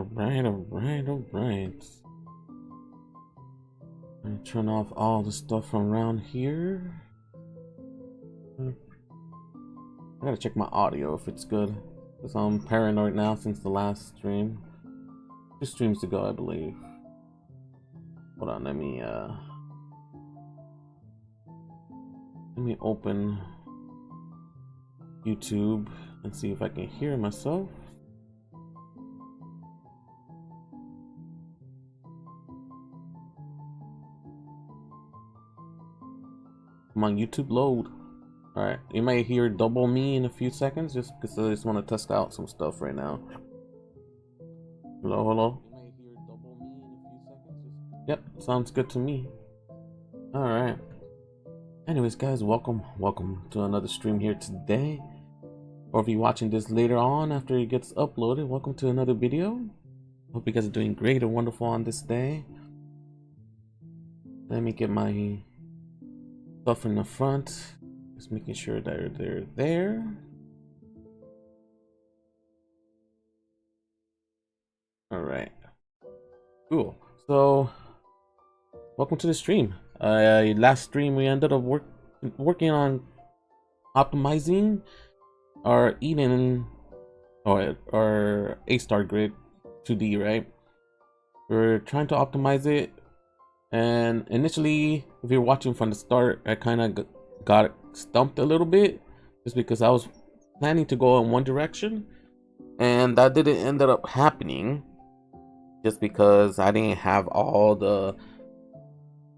Alright. Turn off all the stuff from around here. I gotta check my audio if it's good, because I'm paranoid now since the last stream. 2 streams ago, I believe. Hold on, let me open YouTube and see if I can hear myself. Come on, YouTube, load. Alright, you might hear double me in a few seconds just because I just want to test out some stuff right now. Hello? Yep, sounds good to me. Alright. Anyways, guys, welcome to another stream here today. Or if you're watching this later on after it gets uploaded, welcome to another video. Hope you guys are doing great and wonderful on this day. Let me get my stuff in the front. Just making sure that they're there. Alright. Cool. So, welcome to the stream. Last stream we ended up working on optimizing our our AStarGrid2D, right? We're trying to optimize it, and initially, if you're watching from the start, I kind of got stumped a little bit just because I was planning to go in one direction, and that didn't end up happening just because I didn't have all the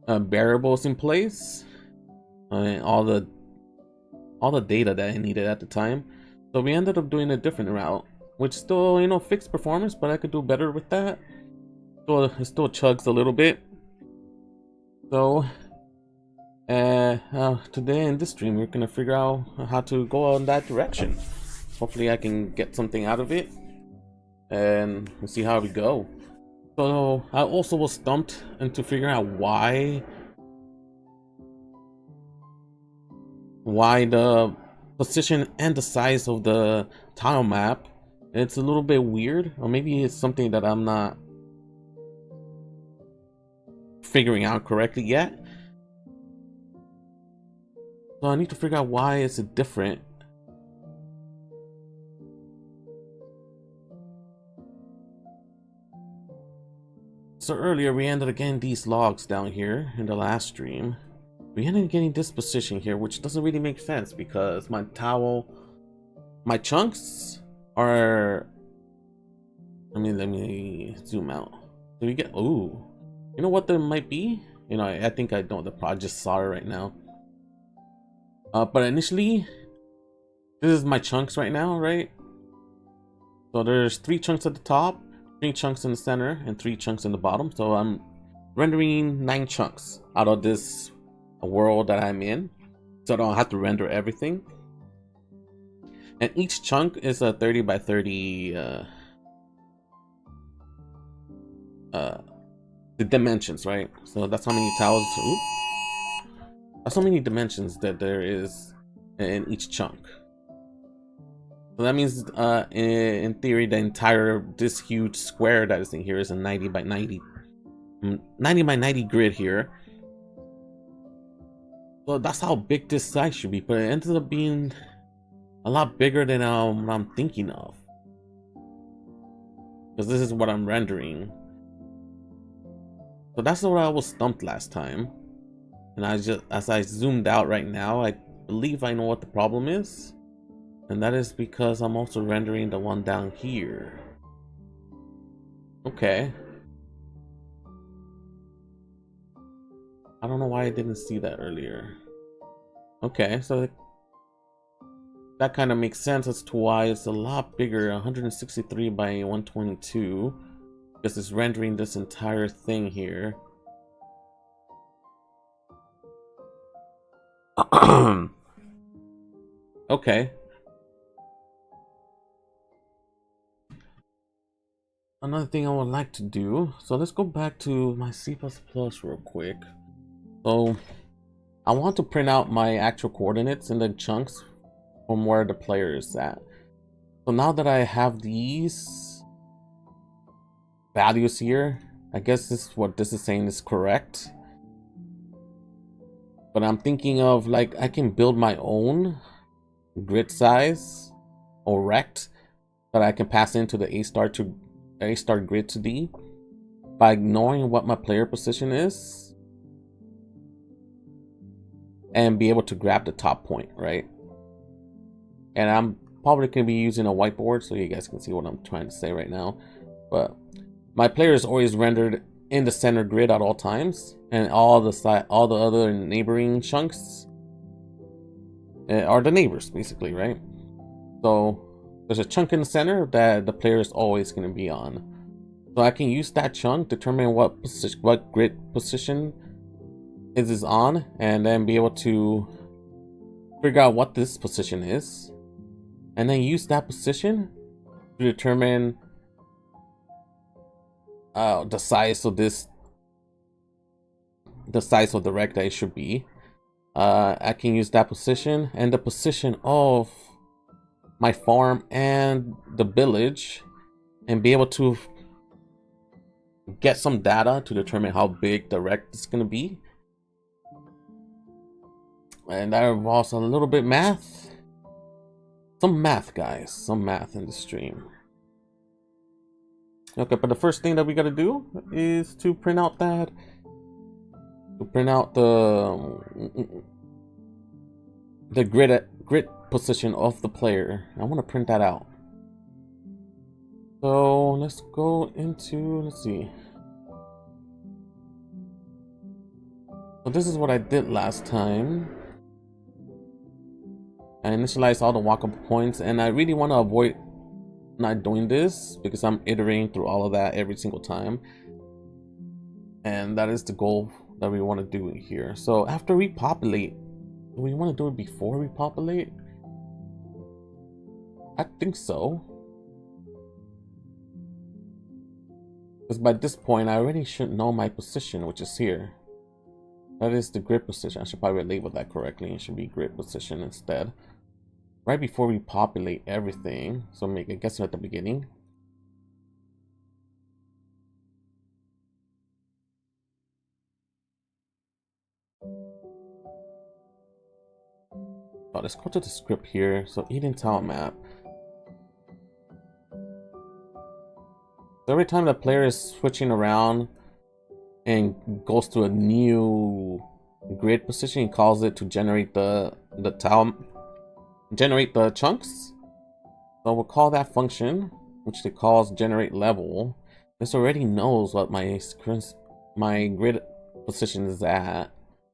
variables in place and all the data that I needed at the time. So we ended up doing a different route, which still, you know, fixed performance, but I could do better with that. So it still chugs a little bit. So today in this stream we're gonna figure out how to go in that direction. Hopefully I can get something out of it, and we'll see how we go. So I also was stumped into figuring out why the position and the size of the tile map, it's a little bit weird, or maybe it's something that I'm not figuring out correctly yet. So I need to figure out why it's different. So earlier we ended up getting these logs down here in the last stream. We ended up getting this position here, which doesn't really make sense because my chunks are, let me zoom out. So we get, oh, you know what there might be? You know, I think I know I just saw it right now. But initially, this is my chunks right now, right? So there's 3 chunks at the top, 3 chunks in the center, and 3 chunks in the bottom. So I'm rendering 9 chunks out of this world that I'm in, so I don't have to render everything. And each chunk is a 30 by 30 the dimensions, right? So that's how many tiles. That's how many dimensions that there is in each chunk. So that means in theory the entire this huge square that is in here is a 90 by 90 grid here. So that's how big this size should be, but it ended up being a lot bigger than I'm thinking of, because this is what I'm rendering. So that's where I was stumped last time, and as I zoomed out right now, I believe I know what the problem is, and that is because I'm also rendering the one down here. Okay. I don't know why I didn't see that earlier. Okay, so that kind of makes sense as to why it's a lot bigger, 163 by 122, because it's rendering this entire thing here. Okay. Another thing I would like to do, so let's go back to my C++ real quick. So I want to print out my actual coordinates and then chunks from where the player is at. So now that I have these, values here. I guess this is what this is saying is correct. But I'm thinking of like I can build my own grid size or rect that I can pass into the AStarGrid2D by knowing what my player position is and be able to grab the top point, right? And I'm probably going to be using a whiteboard so you guys can see what I'm trying to say right now. But my player is always rendered in the center grid at all times, and all the other neighboring chunks are the neighbors, basically, right? So there's a chunk in the center that the player is always going to be on. So I can use that chunk, determine what grid position it is on, and then be able to figure out what this position is, and then use that position to determine the size of the rect that it should be. I can use that position and the position of my farm and the village, and be able to get some data to determine how big the rect is going to be. And that involves a little bit math. Some math, guys. Some math in the stream. Okay, but the first thing that we got to do is to print out the grid position of the player. I want to print that out. So let's go into, let's see. So this is what I did last time. I initialized all the walkable points, and I really want to avoid not doing this because I'm iterating through all of that every single time, and that is the goal that we want to do here. So after we populate, do we want to do it before we populate? I think so, because by this point I already should know my position, which is here. That is the grid position. I should probably label that correctly. It should be grid position instead. Right before we populate everything. So make a guess at the beginning. Oh, let's go to the script here. So Eden tile map. So every time the player is switching around and goes to a new grid position, he calls it to generate the tile, generate the chunks. So we'll call that function, which it calls generate level. This already knows what my grid position is at.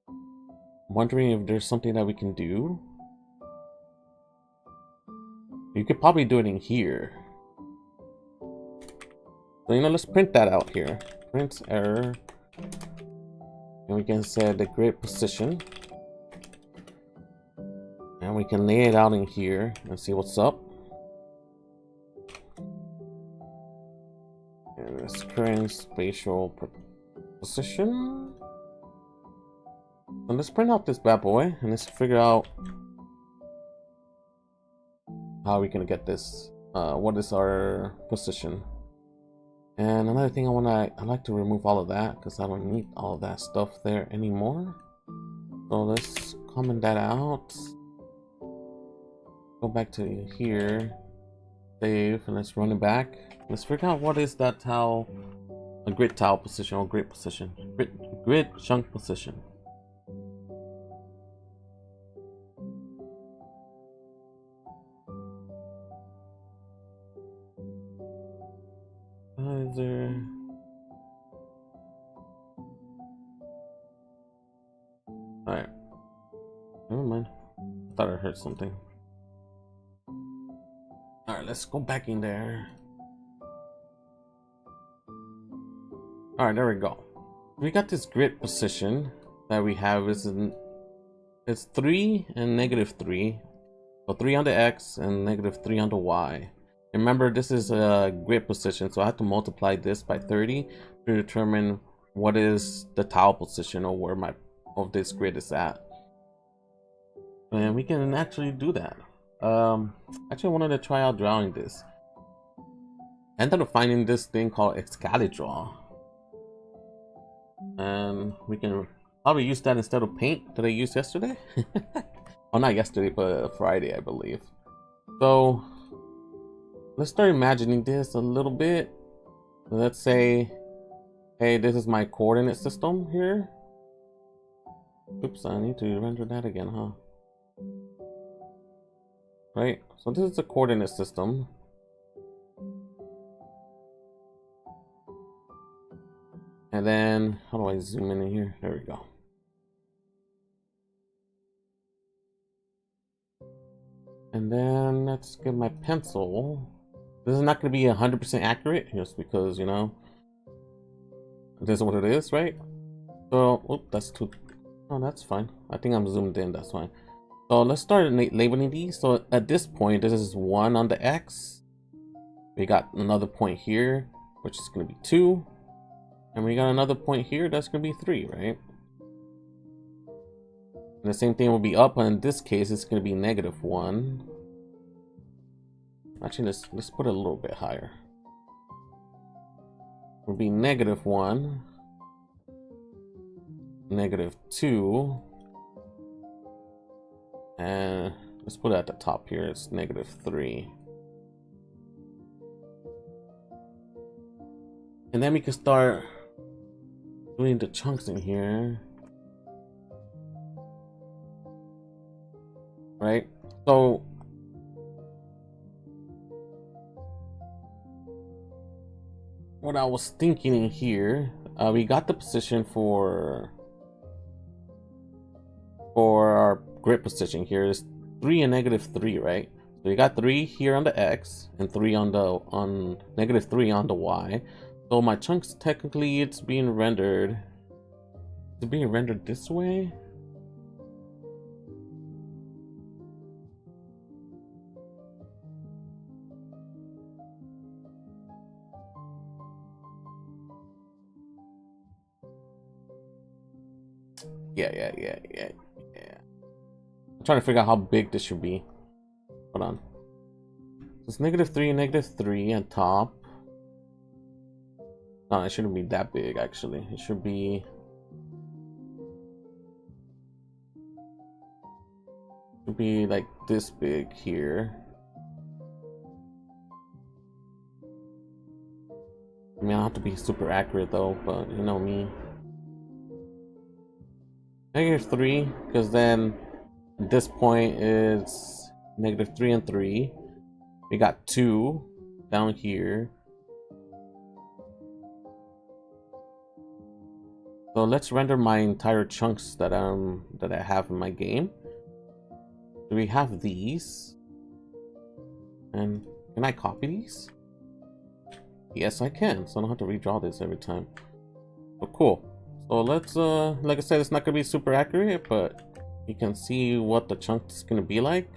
I'm wondering if there's something that we can do. You could probably do it in here. So, you know, let's print that out here. Print error. And we can set the grid position. And we can lay it out in here and see what's up. And this current spatial position. And let's print out this bad boy and let's figure out how we can get this. What is our position? And another thing I like to remove all of that because I don't need all of that stuff there anymore. So let's comment that out. Go back to here, save, and let's run it back. Let's figure out what is that tile, a grid tile position or grid position, grid chunk position. Is there? Alright. Never mind. I thought I heard something. Alright, let's go back in there. Alright, there we go. We got this grid position that we have is it's 3 and -3. So 3 on the X and -3 on the Y. Remember, this is a grid position, so I have to multiply this by 30 to determine what is the tile position or where this grid is at. And we can actually do that. Actually, I wanted to try out drawing this. I ended up finding this thing called Excalidraw, and we can probably use that instead of paint that I used yesterday. Oh, not yesterday, but Friday, I believe. So let's start imagining this a little bit. Let's say, hey, this is my coordinate system here. Oops, I need to render that again, huh? Right, so this is a coordinate system. And then, how do I zoom in here? There we go. And then let's get my pencil. This is not going to be 100% accurate, just because, you know, this is what it is, right? So, oh, that's too, oh, that's fine. I think I'm zoomed in, that's fine. So let's start labeling these. So at this point, this is 1 on the X. We got another point here, which is going to be 2. And we got another point here, that's going to be 3, right? And the same thing will be up, and in this case, it's going to be -1. Actually, let's put it a little bit higher. It will be -1, -2, and let's put it at the top here. It's -3. And then we can start doing the chunks in here. Right? So what I was thinking in here, we got the position for our grid position here is 3 and -3, right? So you got 3 here on the X and 3 on the -3 on the Y. So my chunks, technically it's being rendered. Is it being rendered this way? Yeah. I'm trying to figure out how big this should be. Hold on. So it's -3 and -3 on top. No, it shouldn't be that big actually. It should be like this big here. I mean, I don't have to be super accurate though, but you know me. -3, because then at this point is -3 and 3. We got 2 down here. So let's render my entire chunks that I have in my game. Do we have these? And can I copy these? Yes, I can. So I don't have to redraw this every time. So cool. So let's like I said, it's not gonna be super accurate, but you can see what the chunk is gonna be like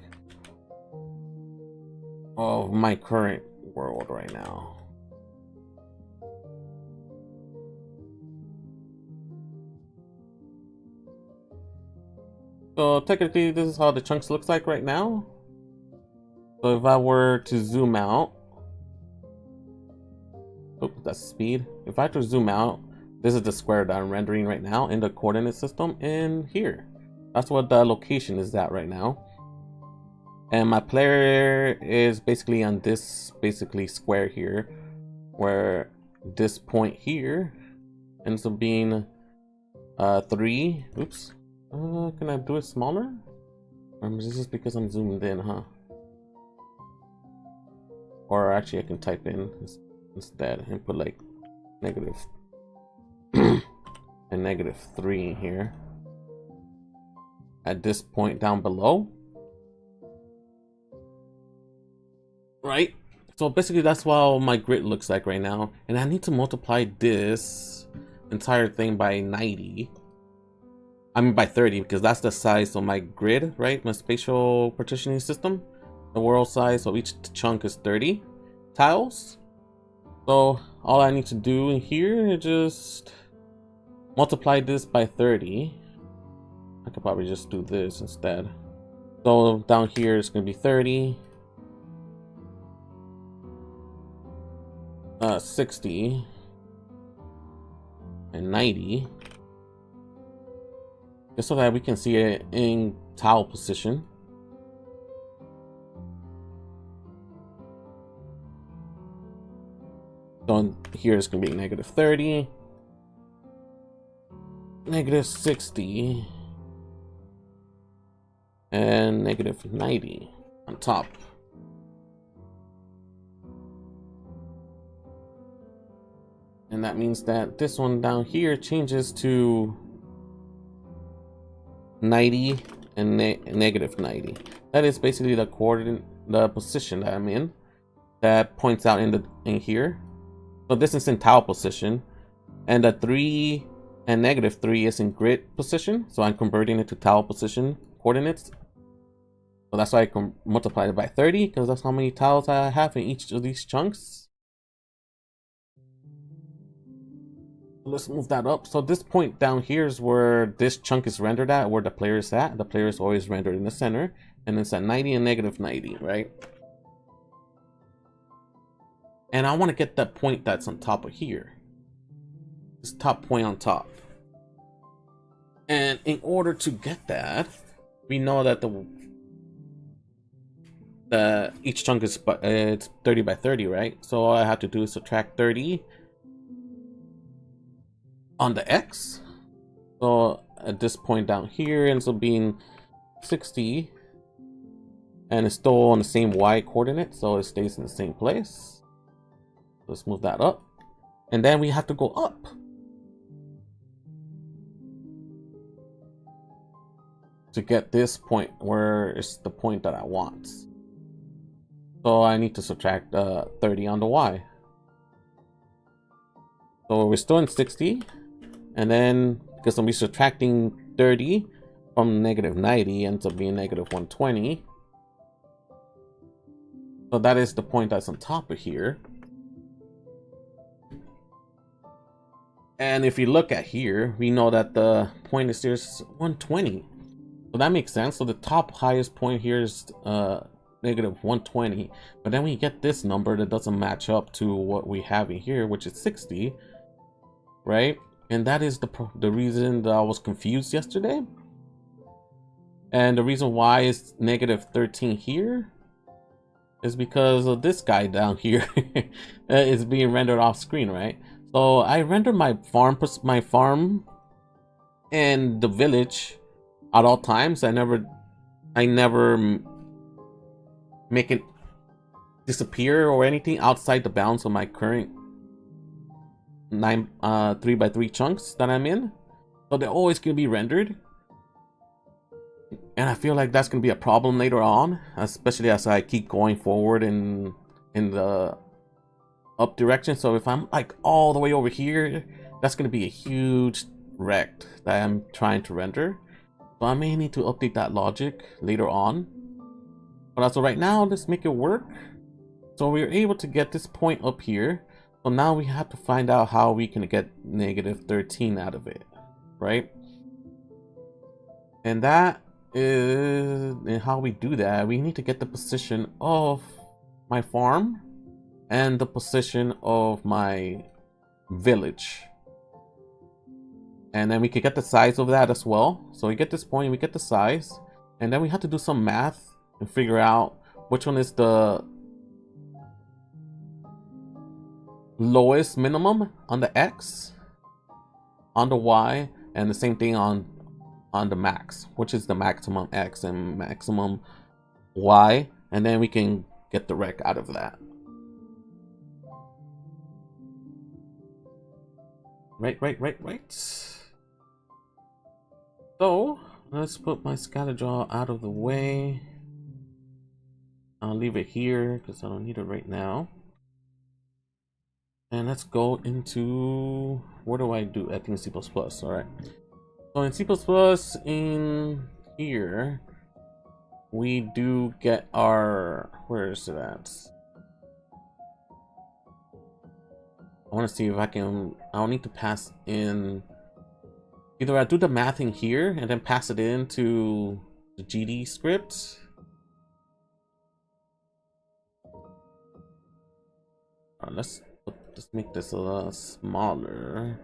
of my current world right now. So technically this is how the chunks looks like right now. So if I were to zoom out, oh, that's speed. If I had to zoom out, this is the square that I'm rendering right now in the coordinate system in here. That's what the location is at right now. And my player is basically on this square here, where this point here ends up being 3. Oops. Can I do it smaller? Or is this just because I'm zoomed in, huh? Or actually I can type in instead and put like negative and -3 here at this point down below, right? So basically that's what my grid looks like right now, and I need to multiply this entire thing by 90. I mean by 30, because that's the size of my grid, right? My spatial partitioning system. The world size of each chunk is 30 tiles. So all I need to do in here is just multiply this by 30. I could probably just do this instead. So down here it's going to be 30. 60 and 90, just so that we can see it in tile position. So here it's going to be -30, -60, and -90 on top. And that means that this one down here changes to 90 and -90. That is basically the coordinate, the position that I'm in, that points out in here. So this is in tile position, and the 3 and -3 is in grid position. So I'm converting it to tile position coordinates. So that's why I can multiply it by 30, because that's how many tiles I have in each of these chunks. Let's move that up. So this point down here is where this chunk is rendered at, where the player is at. The player is always rendered in the center, and it's at 90 and -90, right? And I want to get that point that's on top of here, this top point on top. And in order to get that, we know that each chunk is it's 30 by 30, right? So all I have to do is subtract 30 on the X. So at this point down here ends up being 60, and it's still on the same Y coordinate, so it stays in the same place. Let's move that up, and then we have to go up. To get this point where it's the point that I want. So I need to subtract 30 on the Y. So we're still in 60. And then, because I'm subtracting 30 from -90, ends up being -120. So that is the point that's on top of here. And if you look at here, we know that the point is there's 120. So that makes sense. So the top highest point here is -120. But then we get this number that doesn't match up to what we have in here, which is 60, right? And that is the reason that I was confused yesterday. And the reason why it's -13 here is because of this guy down here is being rendered off screen, right? So I rendered my farm and the village at all times. I never make it disappear or anything outside the bounds of my current 3x3 chunks that I'm in, so they're always going to be rendered. And I feel like that's going to be a problem later on, especially as I keep going forward in the up direction. So if I'm like all the way over here, that's going to be a huge wreck that I'm trying to render. So I may need to update that logic later on, but also right now, let's make it work. So we're able to get this point up here. So now we have to find out how we can get -13 out of it, right? And that is, and how we do that, we need to get the position of my farm and the position of my village. And then we could get the size of that as well. So we get this point, we get the size, and then we have to do some math and figure out which one is the lowest minimum on the X, on the Y, and the same thing on the max, which is the maximum X and maximum Y, and then we can get the rec out of that. Right. So let's put my scatter draw out of the way. I'll leave it here because I don't need it right now. And let's go into, what do I do? I think C++, all right. So in C++, in here, we do get our, where is it at? I want to see if I can, I'll need to pass in, either I do the math in here and then pass it into the GD script. Let's put just make this a little smaller.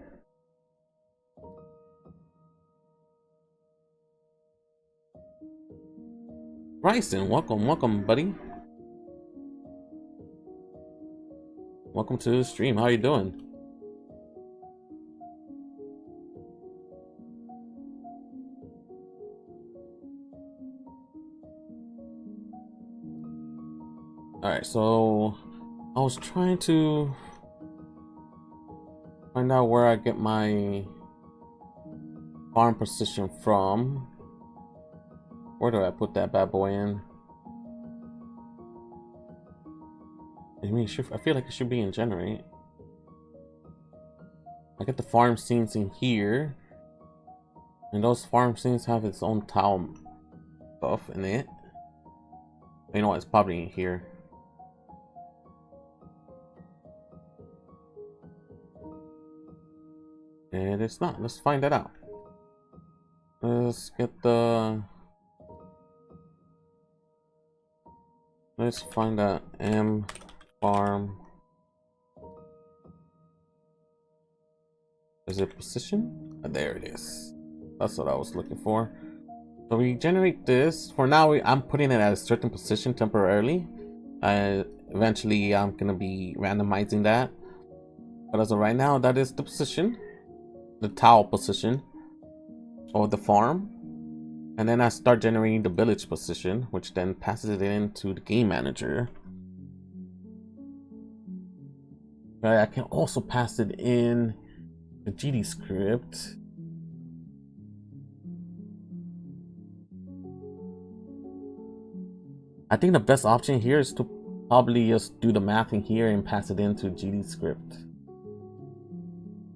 Bryson, welcome, buddy. Welcome to the stream. How are you doing? Alright, so I was trying to find out where I get my farm position from. Where do I put that bad boy in? I feel like it should be in generate. I get the farm scenes in here, and those farm scenes have its own tile buff in it. You know what? It's probably in here. And it's not. Let's find that out. Let's get the... Let's find that M farm. Is it position? Oh, there it is. That's what I was looking for. So we generate this. For now, I'm putting it at a certain position temporarily. Eventually, I'm gonna be randomizing that. But as of right now, that is the position. The tile position of the farm, and then I start generating the village position, which then passes it into the game manager. Right, I can also pass it in the GD script. I think the best option here is to probably just do the math in here and pass it into GD script.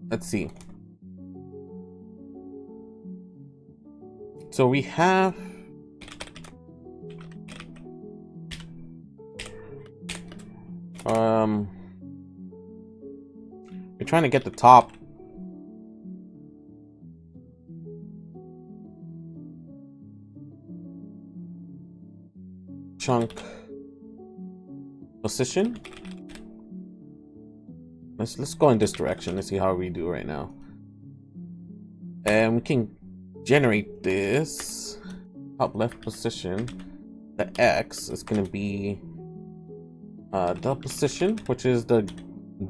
Let's see. So we have we're trying to get the top chunk position. Let's go in this direction. Let's see how we do right now. And we can generate this top left position. The X is going to be the position, which is the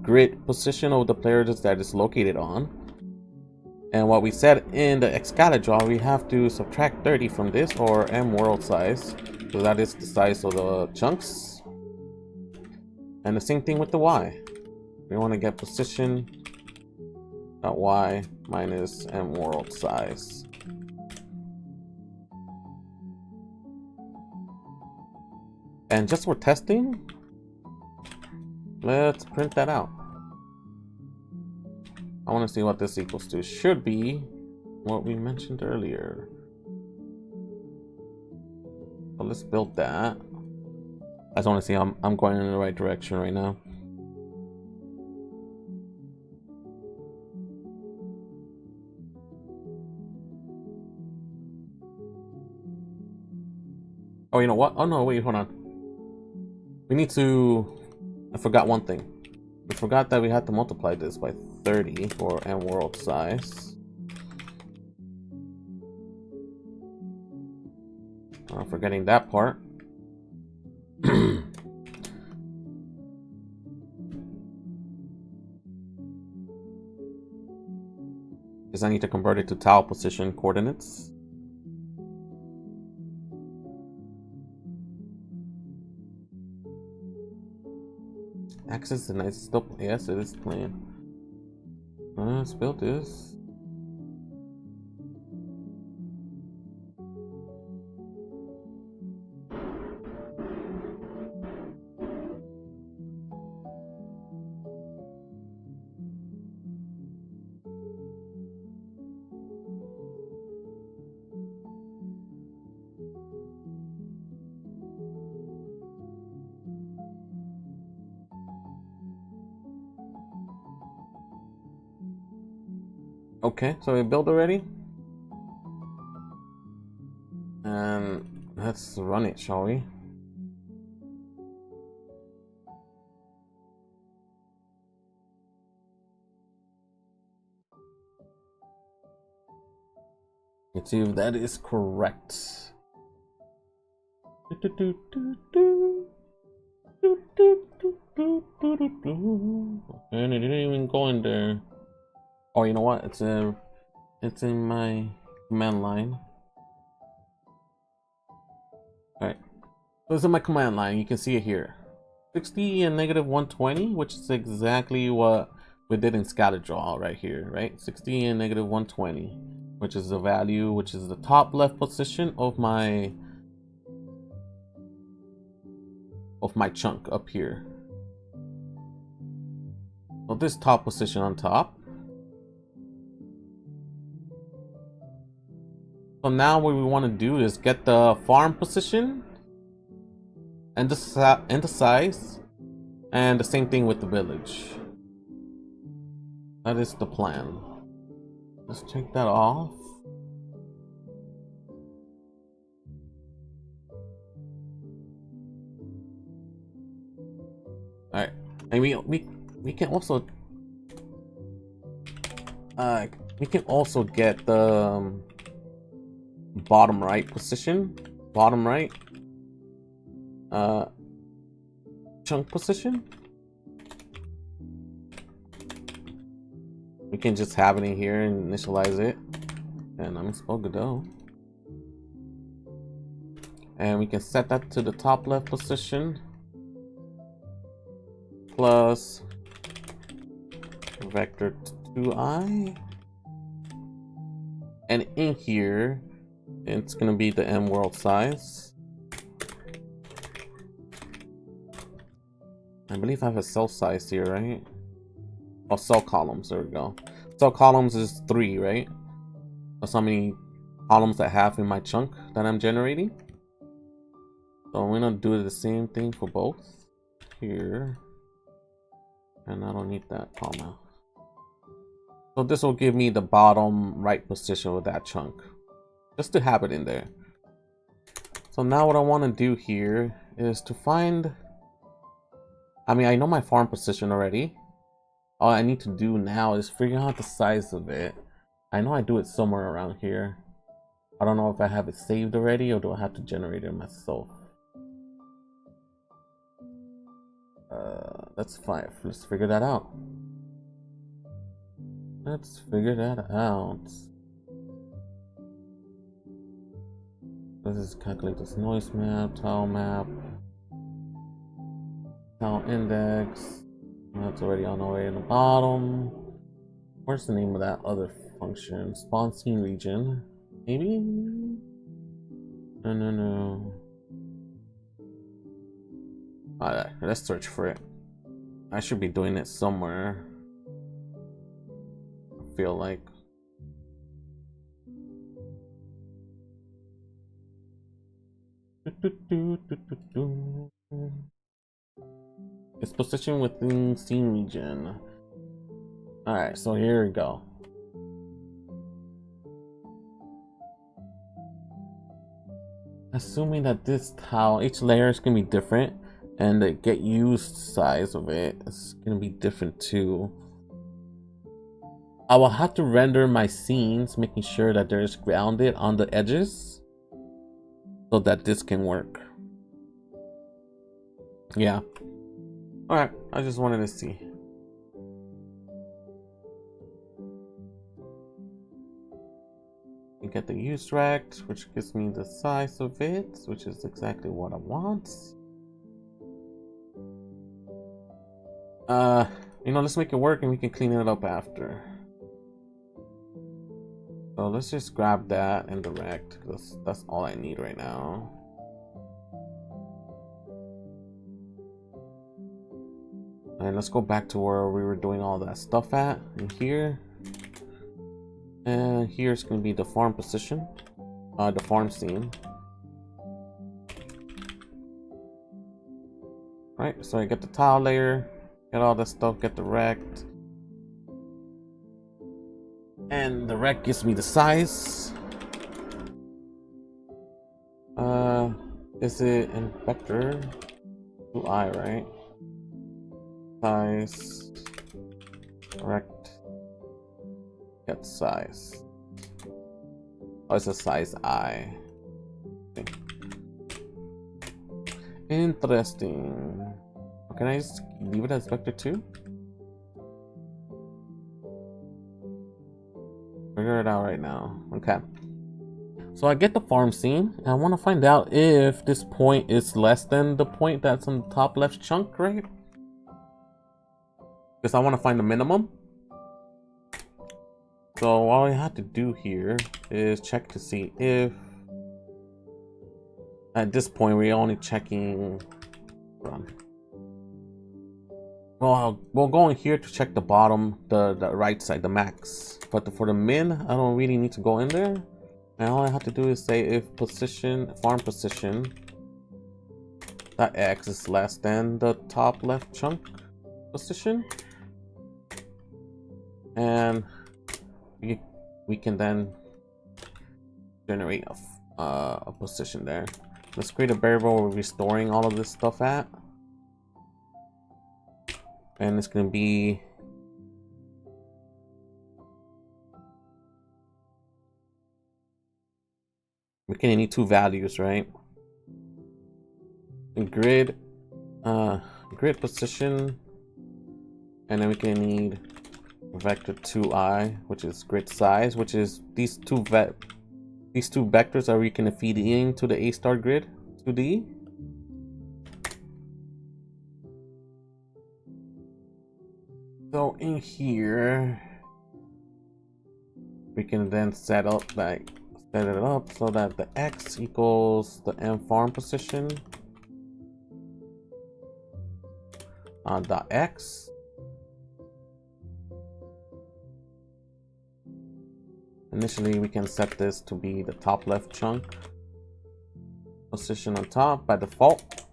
grid position of the player that is located on. And what we said in the Excala draw, we have to subtract 30 from this, or M world size. So that is the size of the chunks. And the same thing with the Y. We want to get position dot Y minus M world size. And just for testing, let's print that out. I want to see what this equals to. Should be what we mentioned earlier. So let's build that. I just want to see how I'm going in the right direction right now. Oh, you know what? Oh no, wait, hold on. We need to... I forgot one thing. We forgot that we had to multiply this by 30 for M world size. I'm forgetting that part. Because I need to convert it to tile position coordinates. Access the nice still. Yes, it is playing. Let's build this. Okay, so we built already. And let's run it, shall we? Let's see if that is correct. And it didn't even go in there. Oh, you know what? It's in my command line. Alright. So it's in my command line. You can see it here. 60 and negative 120, which is exactly what we did in scatter draw right here, right? 60 and negative 120, which is the value, which is the top left position of my chunk up here. So this top position on top. So now what we want to do is get the farm position and the size, and the same thing with the village. That is the plan. Let's take that off. All right, and we can also get the bottom right position, bottom right chunk position. We can just have it in here and initialize it, and I'm gonna spell Godot, and we can set that to the top left position plus vector 2i, and in here it's gonna be the M world size. I believe I have a cell size here, right? Oh, cell columns, there we go. Cell columns is 3, right? That's how many columns I have in my chunk that I'm generating. So I'm gonna do the same thing for both here. And I don't need that comma. So this will give me the bottom right position with that chunk, just to have it in there. So now what I want to do here is to find, I mean, I know my farm position already. All I need to do now is figure out the size of it. I know I do it somewhere around here. I don't know if I have it saved already or do I have to generate it myself. That's fine. Let's figure that out. Let's figure that out. This is calculate this noise map, tile index. That's already on the way in the bottom. Where's the name of that other function? Spawn scene region. Maybe? No. Alright, let's search for it. I should be doing it somewhere. I feel like. It's positioned within scene region. Alright, so here we go. Assuming that this tile, each layer is going to be different, and the get used size of it is going to be different too. I will have to render my scenes, making sure that there's grounded on the edges, so that this can work. Yeah. Alright, I just wanted to see. You get the use rect, which gives me the size of it, which is exactly what I want. You know, let's make it work and we can clean it up after. So let's just grab that and the rect. That's all I need right now. And let's go back to where we were doing all that stuff at, in here. And here's going to be the farm position, the farm scene. Right, so I get the tile layer, get all that stuff, get the rect. And the rect gives me the size. Is it in vector 2i, right? Size, rect, get size. Oh, it's a size I. Okay. Interesting. Can I just leave it as vector 2? Figure it out right now. Okay. So I get the farm scene, and I want to find out if this point is less than the point that's on the top left chunk, right? Because I want to find the minimum. So all I have to do here is check to see if at this point we're only checking. Hold on. Well, we'll go in here to check the bottom, the right side, the max. But for the min, I don't really need to go in there. And all I have to do is say if position, farm position, that x is less than the top left chunk position. And we can then generate a position there. Let's create a variable where we're storing all of this stuff at. And it's going to be we're going to need two values, right? Grid position, and then we can need vector 2i, which is grid size, which is these two vectors are we can feed into the AStarGrid2D. So in here, we can then set it up so that the x equals the m farm position dot x. Initially, we can set this to be the top left chunk position on top by default.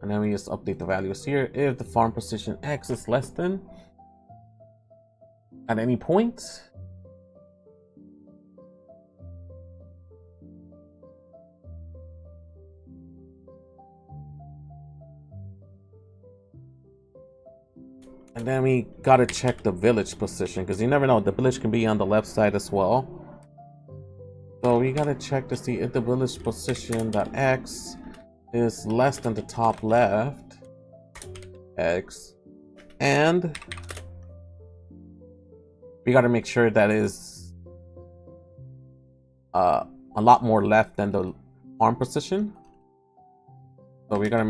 And then we just update the values here. If the farm position x is less than at any point, and then we gotta check the village position, because you never know, the village can be on the left side as well. So we gotta check to see if the village position that x is less than the top left x, and we got to make sure that is a lot more left than the farm position. So we got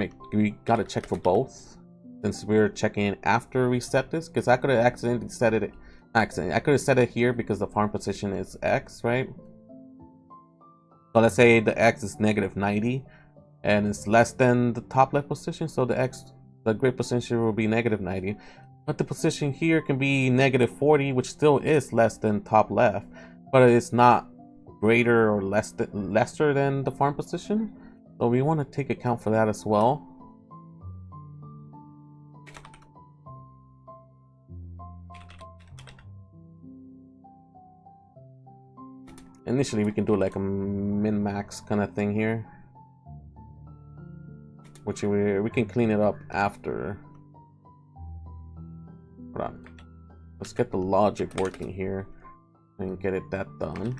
to check for both, since we're checking after we set this, because I could have accidentally set it I could have set it here because the farm position is x, right? So let's say the x is -90 and it's less than the top left position, so the grid position will be -90, but the position here can be -40, which still is less than top left, but it's not greater or lesser than the farm position. So we want to take account for that as well. Initially we can do like a min-max kind of thing here, which we can clean it up after. Hold on. Let's get the logic working here and get that done.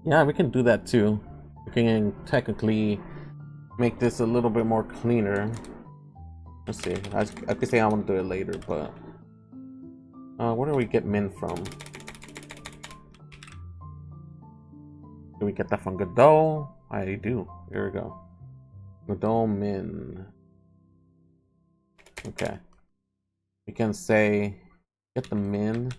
Yeah, we can do that too. We can technically make this a little bit more cleaner. Let's see. I could say I want to do it later, but where do we get min from? Do we get that from Godot? I do. Here we go. Godot min. Okay. We can say get the min.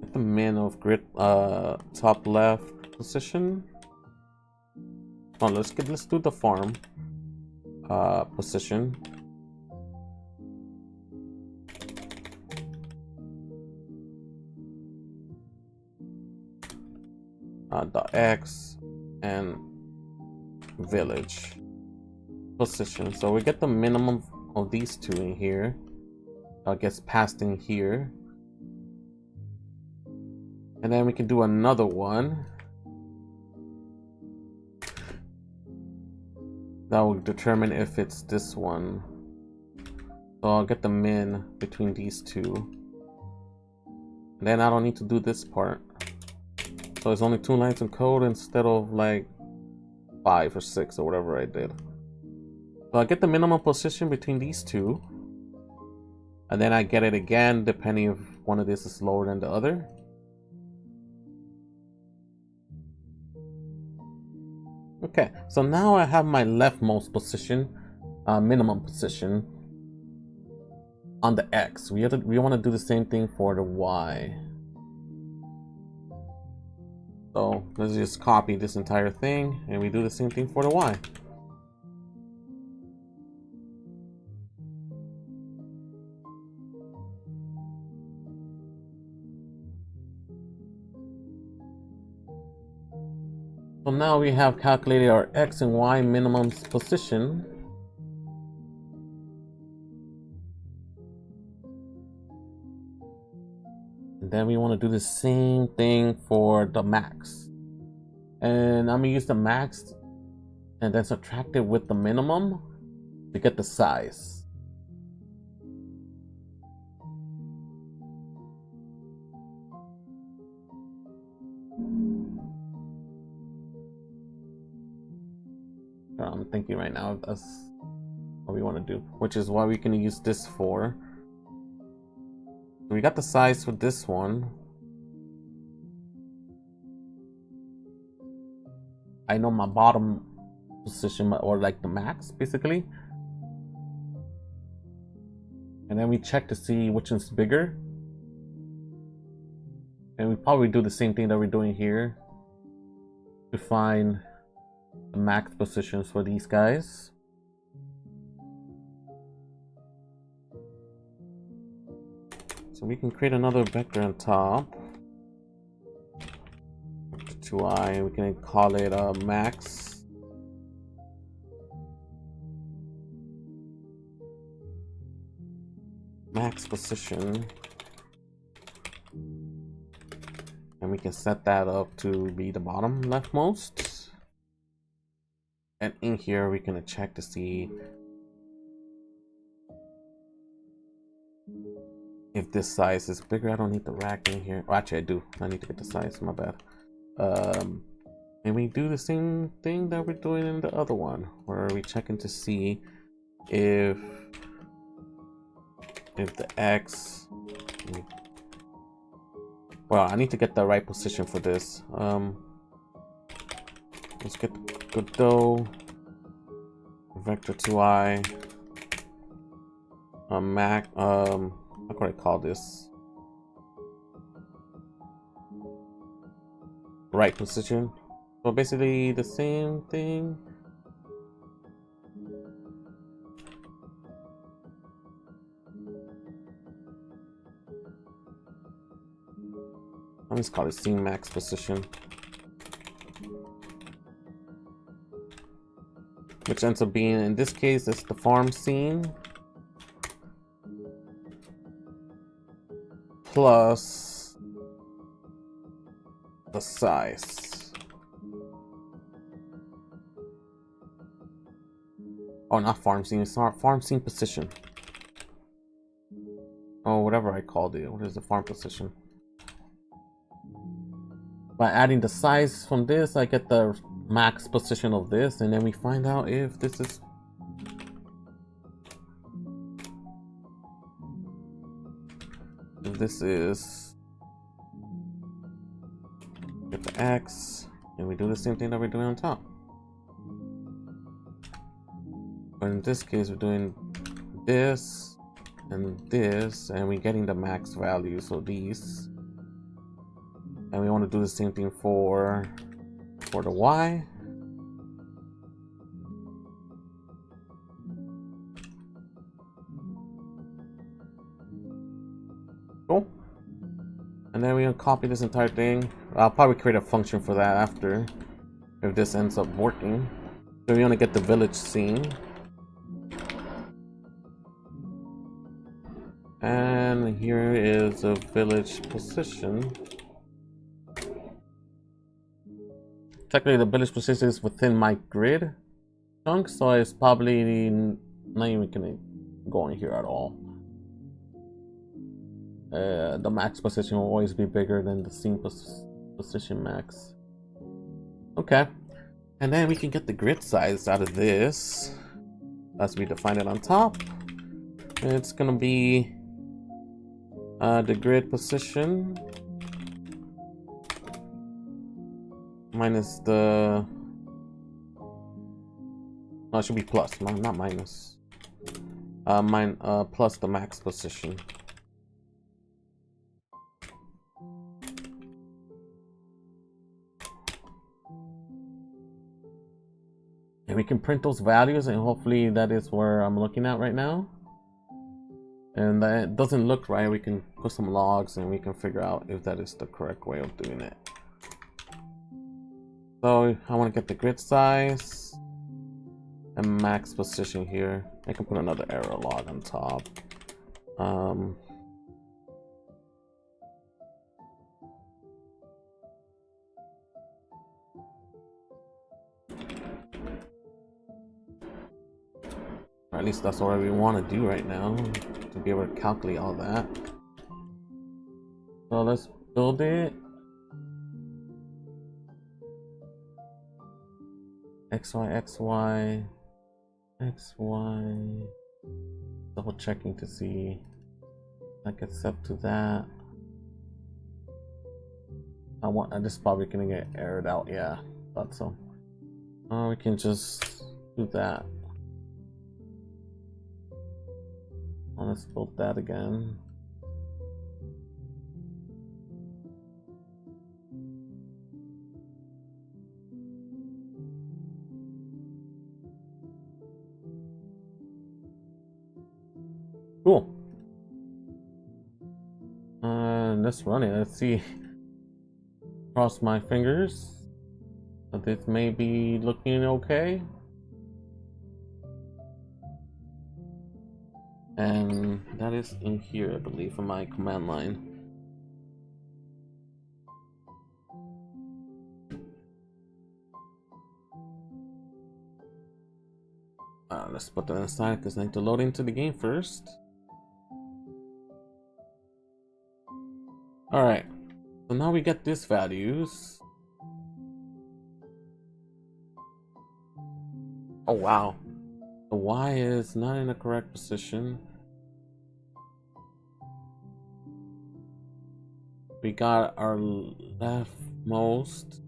Get the min of grid top left position. Oh, let's do the farm position. Dot x and village position. So we get the minimum of these two in here. Gets passed in here. And then we can do another one that will determine if it's this one. So I'll get the min between these two. And then I don't need to do this part. So it's only 2 lines of code instead of like 5 or 6 or whatever I did. So I get the minimum position between these two. And then I get it again depending if one of this is lower than the other. Okay, so now I have my leftmost position, minimum position on the X. We want to do the same thing for the Y. So let's just copy this entire thing and we do the same thing for the Y. So now we have calculated our X and Y minimum position. And then we want to do the same thing for the max. And I'm going to use the max and then subtract it with the minimum to get the size. I'm thinking right now that's what we want to do, which is why we can use this for. We got the size for this one. I know my bottom position, or like the max basically, and then we check to see which one's bigger, and we probably do the same thing that we're doing here to find the max positions for these guys. So we can create another vector on top, 2i, and we can call it max. Max position. And we can set that up to be the bottom leftmost. And in here, we can check to see if this size is bigger. I don't need the rack in here. Oh, actually, I do. I need to get the size. My bad. And we do the same thing that we're doing in the other one, where we checking to see if the X. Well, I need to get the right position for this. Let's get Godot, vector 2i, Mac, how can I call this? Right position. So basically the same thing. Let's call it scene max position. Which ends up being, in this case, it's the farm scene plus the size. Oh, not farm scene, it's not farm scene position. Oh, whatever I called it. What is the farm position? By adding the size from this, I get the max position of this, and then we find out if this is get the X, and we do the same thing that we're doing on top. But in this case, we're doing this and this, and we're getting the max value, so these. And we want to do the same thing for the Y. Cool. And then we're gonna copy this entire thing. I'll probably create a function for that after, if this ends up working. So we want to get the village scene. And here is a village position. technically the village position is within my grid chunk, so it's probably not even gonna go in here at all. The max position will always be bigger than the scene position max. Okay, and then we can get the grid size out of this as we define it on top. It's gonna be the grid position minus the, no, it should be plus, not minus. Plus the max position. And we can print those values, and hopefully that is where I'm looking at right now. And that doesn't look right, we can put some logs and we can figure out if that is the correct way of doing it. So I want to get the grid size and max position here. I can put another error log on top. Or at least that's what we want to do right now, to be able to calculate all that. So let's build it. XY. Double checking to see if I can set to that. This is probably gonna get errored out. Yeah, thought so. We can just do that. Let's build that again. Cool. Let's run it. Let's see. Cross my fingers that this may be looking okay. And that is in here, I believe, in my command line. Let's put that aside because I need to load into the game first. Alright, so now we get these values. Oh wow, the Y is not in the correct position. We got our leftmost.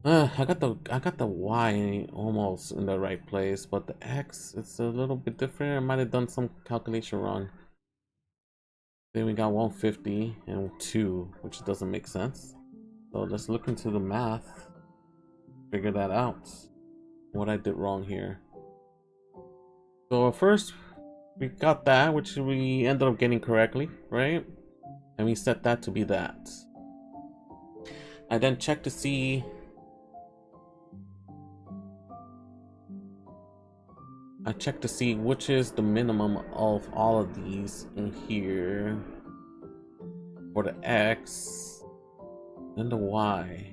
I got the Y almost in the right place, but the X, it's a little bit different. I might have done some calculation wrong. Then we got 150 and 2, which doesn't make sense. So let's look into the math, figure that out, what I did wrong here. So first we got that, which we ended up getting correctly, right? And we set that to be that. I then checked to see which is the minimum of all of these in here for the X and the Y.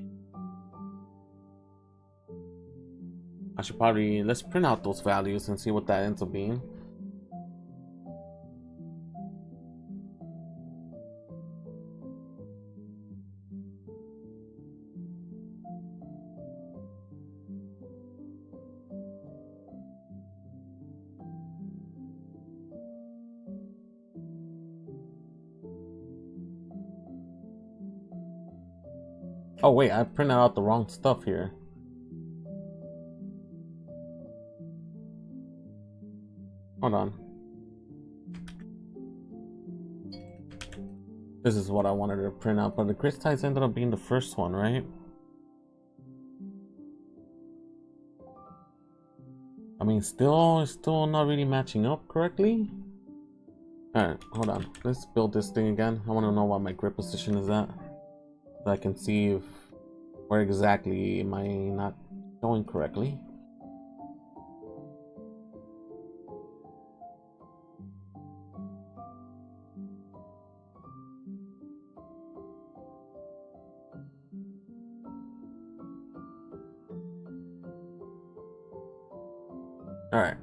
I should probably, let's print out those values and see what that ends up being. Oh wait, I printed out the wrong stuff here. Hold on. This is what I wanted to print out, but the grid size ended up being the first one, right? I mean, still not really matching up correctly. Alright, hold on. Let's build this thing again. I want to know what my grid position is at, so I can see if where exactly am I not going correctly. All right.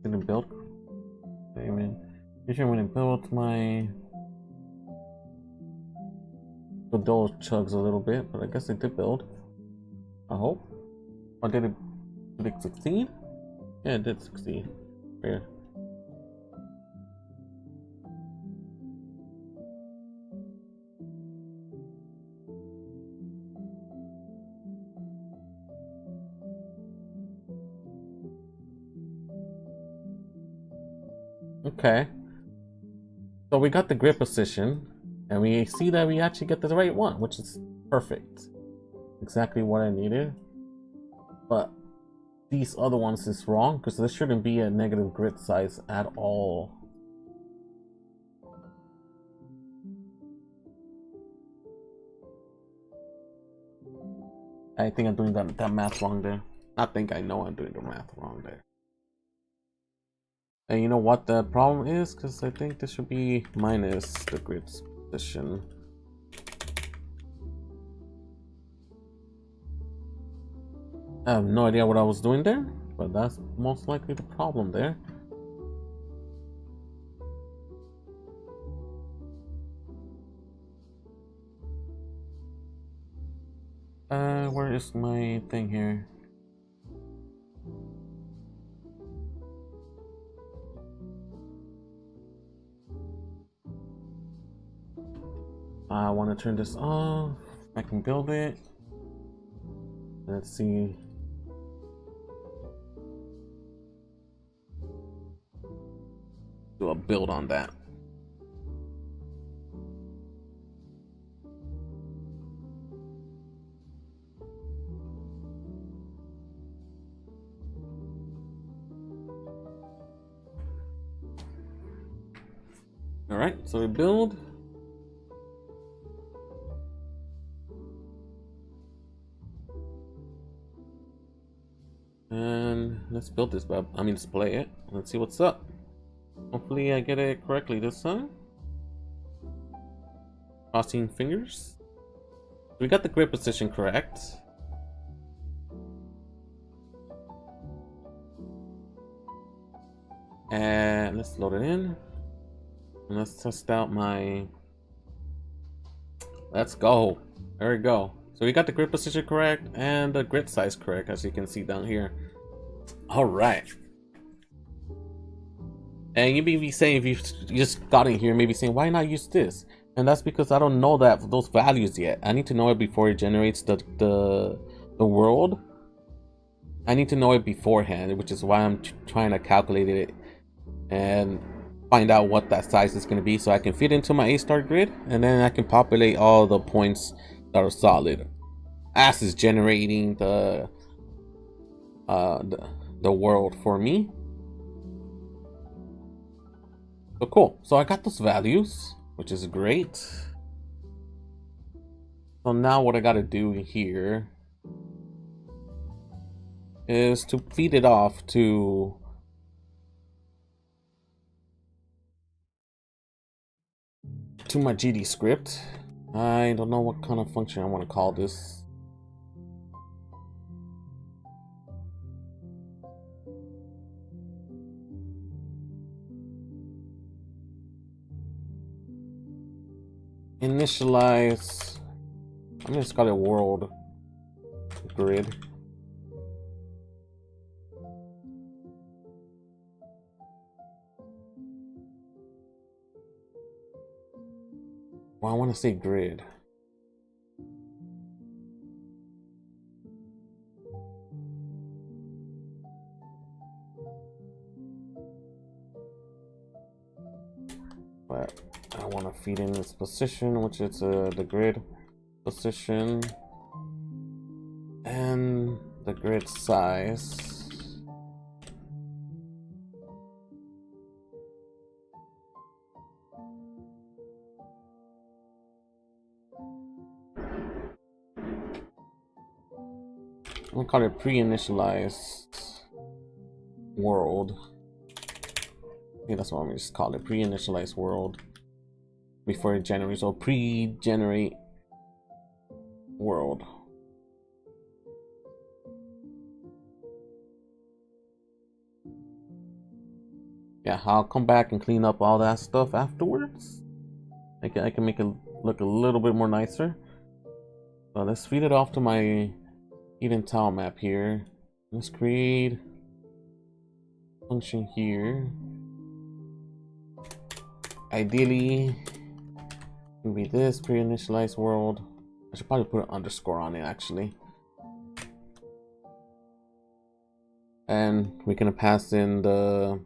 Didn't build. I mean, usually when I build my Godot chugs a little bit, but I guess it did build. I hope. Or did it succeed? Yeah, it did succeed. Weird. Okay. So we got the grid position, and we see that we actually get the right one, which is perfect. Exactly what I needed. But these other ones is wrong, because there shouldn't be a negative grid size at all. I think I'm doing that math wrong there. I think I know I'm doing the math wrong there. And you know what the problem is? Because I think this should be minus the grid position. I have no idea what I was doing there, but that's most likely the problem there. Where is my thing here? I want to turn this off. I can build it. Let's see. Do a build on that. All right, so we build. And let's build this, display it. Let's see what's up. Hopefully I get it correctly this time. Crossing fingers. We got the grid position correct. And let's load it in. And let's test out my... Let's go. There we go. So we got the grid position correct and the grid size correct, as you can see down here. All right. And you may be saying, if you just got in here, maybe saying, why not use this? And that's because I don't know those values yet. I need to know it before it generates the world. I need to know it beforehand, which is why I'm trying to calculate it and find out what that size is going to be, so I can fit into my AStarGrid, and then I can populate all the points that are solid as is generating the world for me. So cool. So I got those values, which is great. So now what I got to do here is to feed it off to my GD script. I don't know what kind of function I want to call this. Initialize. I'm just call it world grid. Well, I want to say grid. But I want to feed in this position, which is the grid position and the grid size. We'll call it pre-initialized world. I think that's what I'm gonna just call it, pre-initialized world, before it generates, or pre-generate world. yeah, I'll come back and clean up all that stuff afterwards. I can make it look a little bit more nicer. So let's feed it off to my Eden tile map here. Let's create function here. Ideally, it can be this pre-initialized world. I should probably put an underscore on it actually. And we're gonna pass in the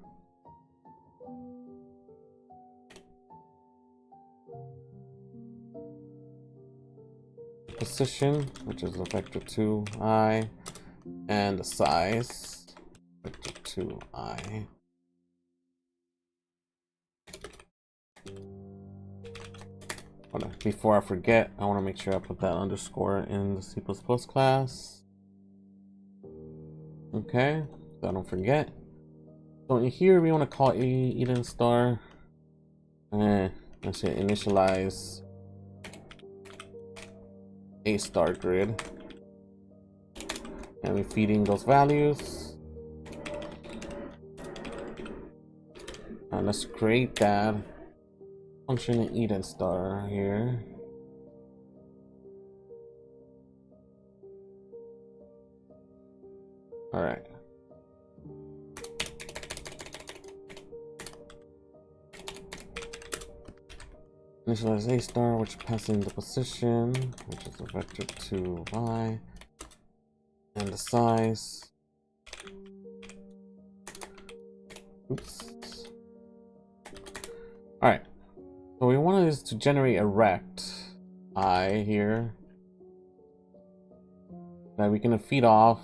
position, which is a vector 2i, and the size, vector 2i. Before I forget, I want to make sure I put that underscore in the C++ class. Okay, so I don't forget. So in here we want to call Eden star. Let's say initialize AStarGrid, and we're feeding those values. And let's create that function in Eden star here. All right. Initialize A star, which passes in the position, which is a vector 2y, and the size. Oops. All right. So we want is to generate a rect I here that we can feed off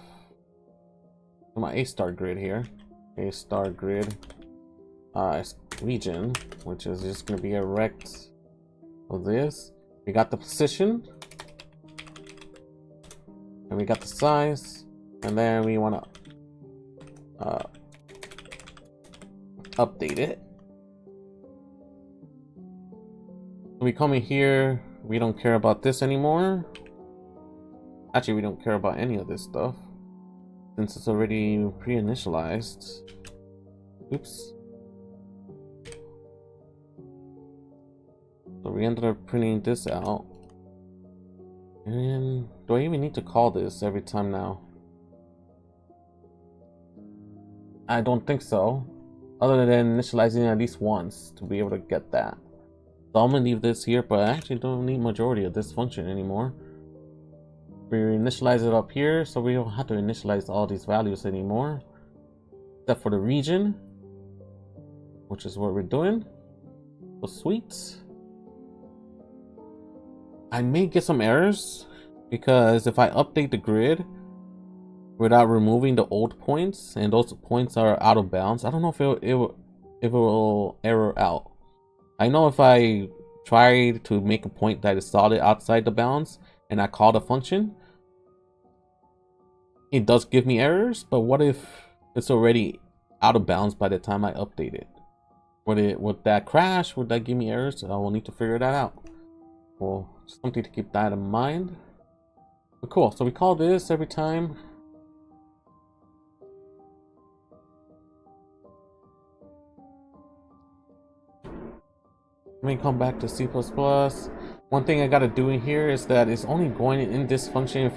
to my AStarGrid here. AStarGrid region, which is just going to be a rect of this. We got the position, and we got the size, and then we want to update it. We come in here, we don't care about this anymore. Actually, we don't care about any of this stuff since it's already pre-initialized. Oops. So we ended up printing this out. And do I even need to call this every time now? I don't think so. Other than initializing at least once to be able to get that. So I'm gonna leave this here, but I actually don't need majority of this function anymore. We initialize it up here, so we don't have to initialize all these values anymore. Except for the region, which is what we're doing. So sweet. I may get some errors because if I update the grid without removing the old points, and those points are out of bounds, I don't know if it will error out. I know if I try to make a point that is solid outside the bounds and I call the function, it does give me errors, but what if it's already out of bounds by the time I update it? Would that crash? Would that give me errors? I will need to figure that out. Well, something to keep that in mind. But cool, so we call this every time. Let me come back to C++. One thing I gotta do in here is that it's only going in this function if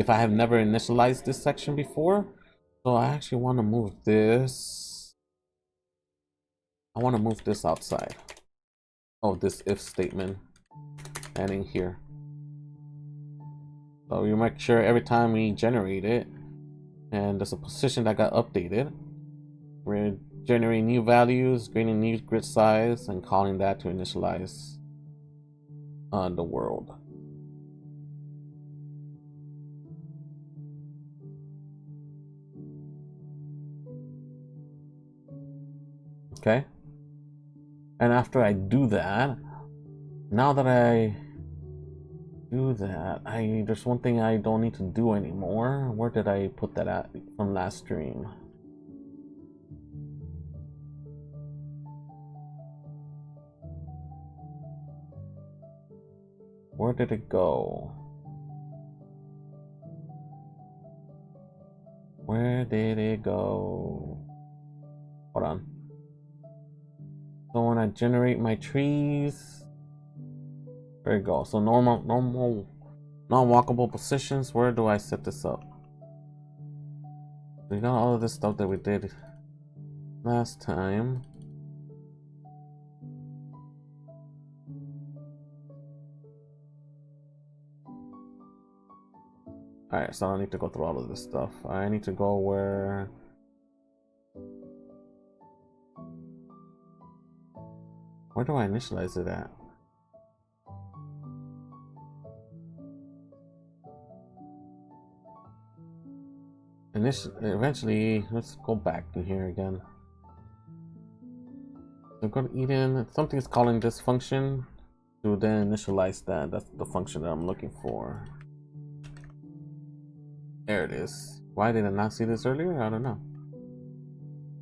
I have never initialized this section before. So I actually want to move this. I want to move this outside of this if statement and in here. So we make sure every time we generate it and there's a position that got updated, we're generating new values, creating new grid size, and calling that to initialize the world. Okay. And after I do that, now that I do that, there's one thing I don't need to do anymore. Where did I put that at from last stream? Where did it go? Where did it go? Hold on. So when I generate my trees, there you go. So normal non-walkable positions. Where do I set this up? We got all of this stuff that we did last time. Alright, so I don't need to go through all of this stuff. I need to go where... Where do I initialize it at? Eventually, let's go back to here again. So go to Eden. Something's calling this function to then initialize that. That's the function that I'm looking for. There it is. Why did I not see this earlier? I don't know.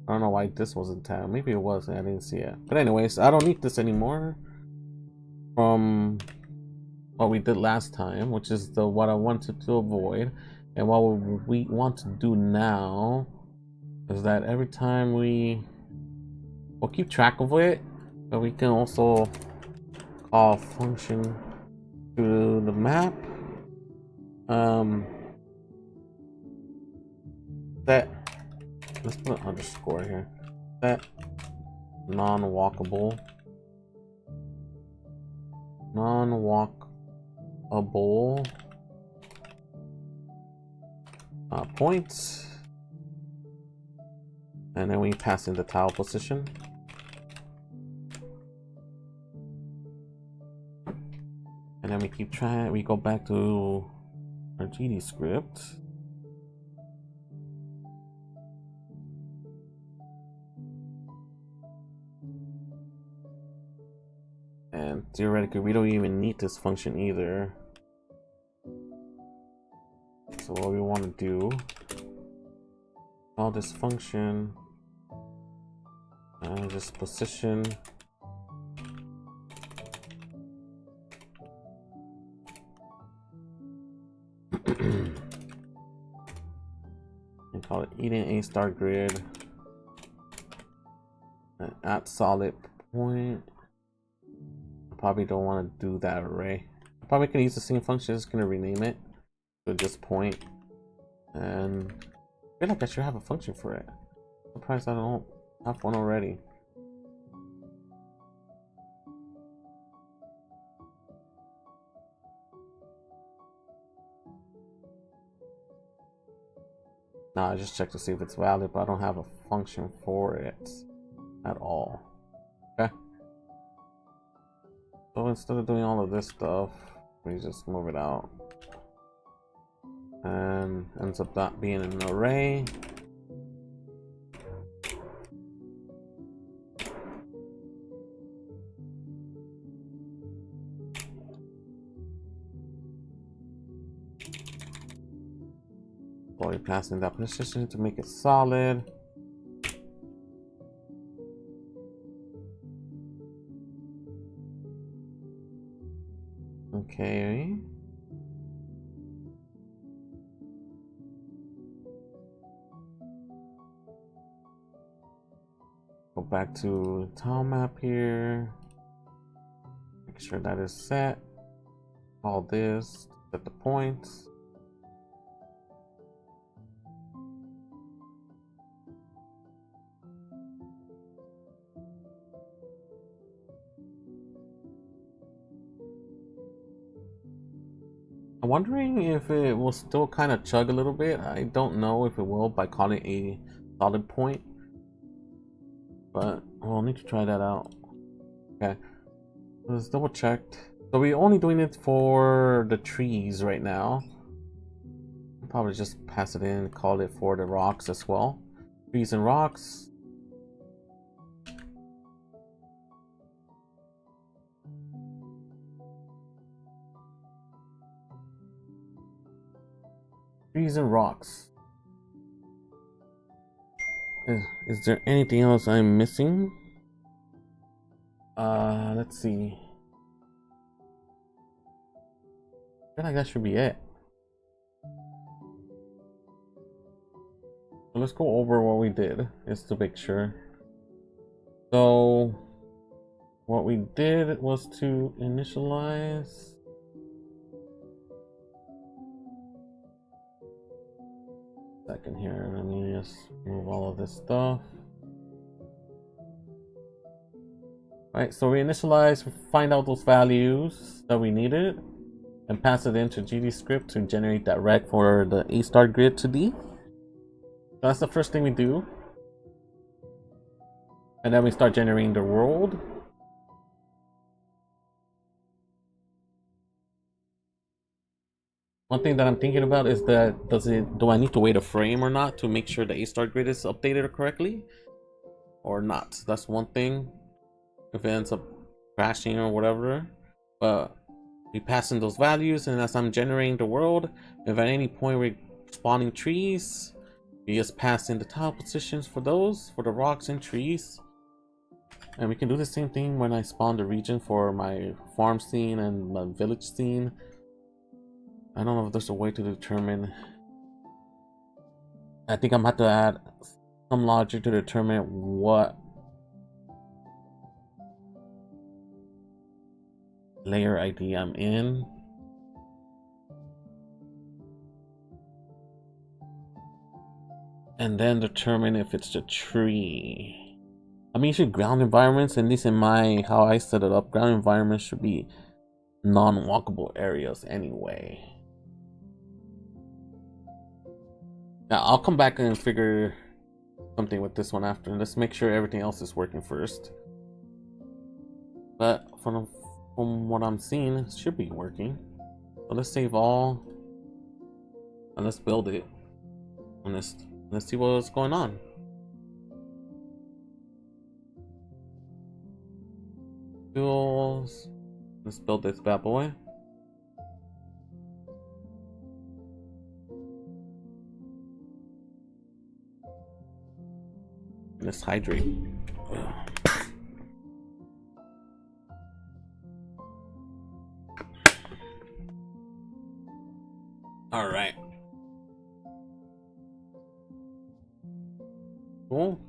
I don't know why this wasn't tagged. Maybe it was and I didn't see it. But anyways, I don't need this anymore from what we did last time, which is what I wanted to avoid. And what we want to do now is that every time we'll keep track of it, but we can also call function to the map. Set, let's put an underscore here. Set non-walkable points, and then we pass in the tile position. And then we keep trying, we go back to our GD script. And theoretically, we don't even need this function either. So what we want to do, call this function, just position and call it Eden AStarGrid at solid point. I probably don't want to do that array. I probably can use the same function, just gonna rename it to this point, and I feel like I should have a function for it. I'm surprised I don't have one already. Now I just check to see if it's valid, but I don't have a function for it at all. Okay. So instead of doing all of this stuff, we just move it out. And ends up not being an array. Slowly passing that position to make it solid. Okay. Go back to tile map here. Make sure that is set. Call this, set the points. I'm wondering if it will still kind of chug a little bit. I don't know if it will by calling it a solid point, but we'll need to try that out. Okay, let's double check. So we're only doing it for the trees right now. I'll probably just pass it in, call it for the rocks as well. Trees and rocks. Trees and rocks. Is there anything else I'm missing? Let's see. I feel like that should be it. So let's go over what we did, just to make sure. So what we did was to initialize. Second here, let me just move all of this stuff. Alright, so we initialize, find out those values that we needed, and pass it into GDScript to generate that rec for the AStarGrid2D. So that's the first thing we do. And then we start generating the world. One thing that I'm thinking about is that do I need to wait a frame or not to make sure the AStarGrid is updated correctly or not? That's one thing. If it ends up crashing or whatever, but we pass in those values, and as I'm generating the world, if at any point we're spawning trees, we just pass in the tile positions for those, for the rocks and trees. And we can do the same thing when I spawn the region for my farm scene and my village scene. I don't know if there's a way to determine. I think I'm gonna have to add some logic to determine what layer ID I'm in. And then determine if it's the tree. I mean, usually ground environments, at least in my how I set it up, ground environments should be non-walkable areas anyway. Now I'll come back and figure something with this one after. Let's make sure everything else is working first. But from what I'm seeing, it should be working. So let's save all and let's build it. And let's see what's going on. Tools. Let's build this bad boy. Let's hydrate. All right. Cool.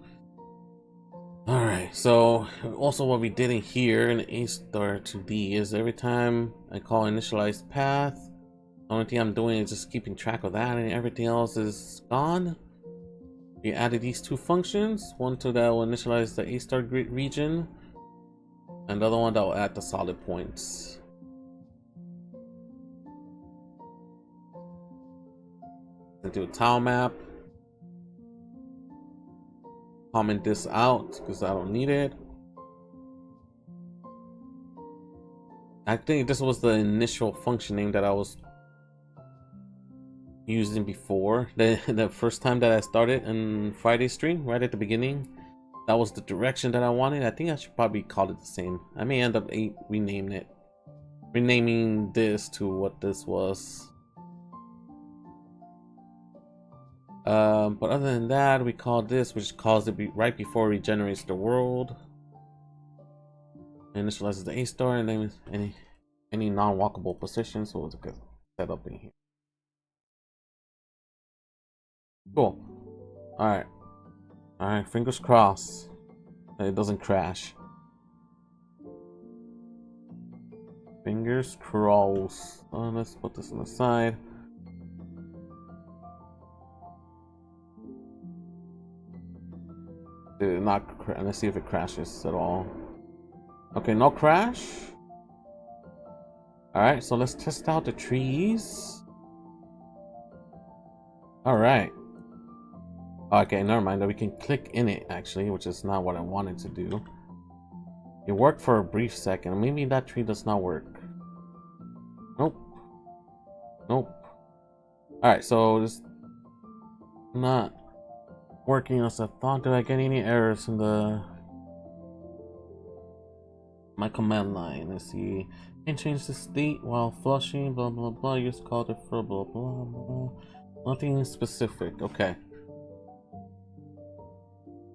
All right. So also what we did in here in AStarGrid2D is every time I call initialize path, the only thing I'm doing is just keeping track of that, and everything else is gone. We added these two functions, one to that will initialize the AStarGrid region, and the other one that will add the solid points. Do a tile map. Comment this out because I don't need it. I think this was the initial function name that I was using before. The first time that I started in Friday stream, right at the beginning, that was the direction that I wanted. I think I should probably call it the same. I may end up renaming this to what this was. But other than that, we call this, which calls it right before it regenerates the world, initializes the AStar, and then any non-walkable position. So it's a good setup in here. Cool. All right. Fingers crossed that it doesn't crash. Fingers crossed. Let's put this on the side. Did it not? Let's see if it crashes at all. Okay, no crash. All right, so let's test out the trees. All right. Okay, never mind. We can click in it actually, which is not what I wanted to do. It worked for a brief second. Maybe that tree does not work. Nope. All right, so it's not working as I thought. Did I get any errors in my command line? Let's see. Can change the state while flushing. Blah blah blah. Use call it for blah blah blah. Nothing specific. Okay.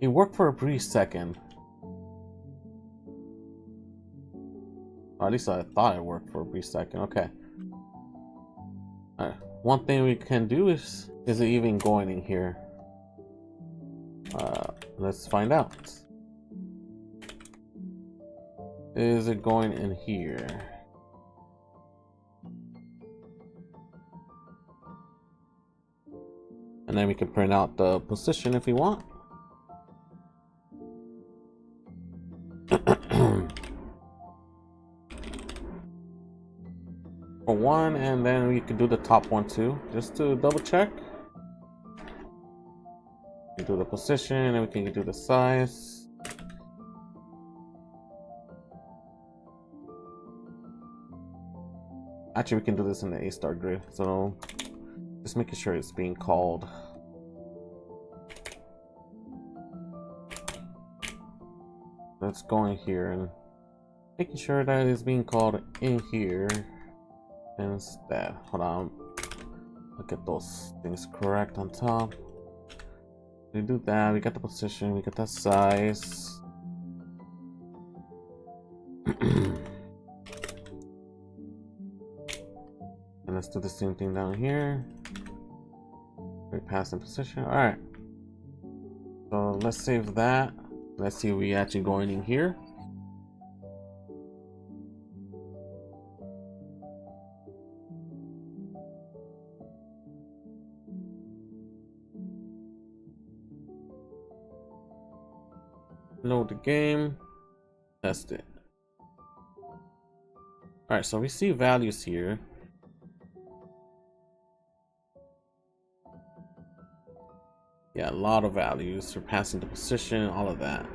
It worked for a brief second. Or at least I thought it worked for a brief second. Okay. Alright. One thing we can do is it even going in here? Let's find out. is it going in here? And then we can print out the position if we want. For one, and then we can do the top one too, just to double check. We can do the position and we can do the size. Actually, we can do this in the AStarGrid, so just making sure it's being called. Let's go in here and making sure that it's being called in here instead. Hold on, I'll get those things correct on top. We do that, we got the position, we got that size. And let's do the same thing down here. We pass in position. Alright. So let's save that. Let's see if we actually going in here. Load the game. Test it. Alright, so we see values here. Yeah, a lot of values, surpassing the position, all of that.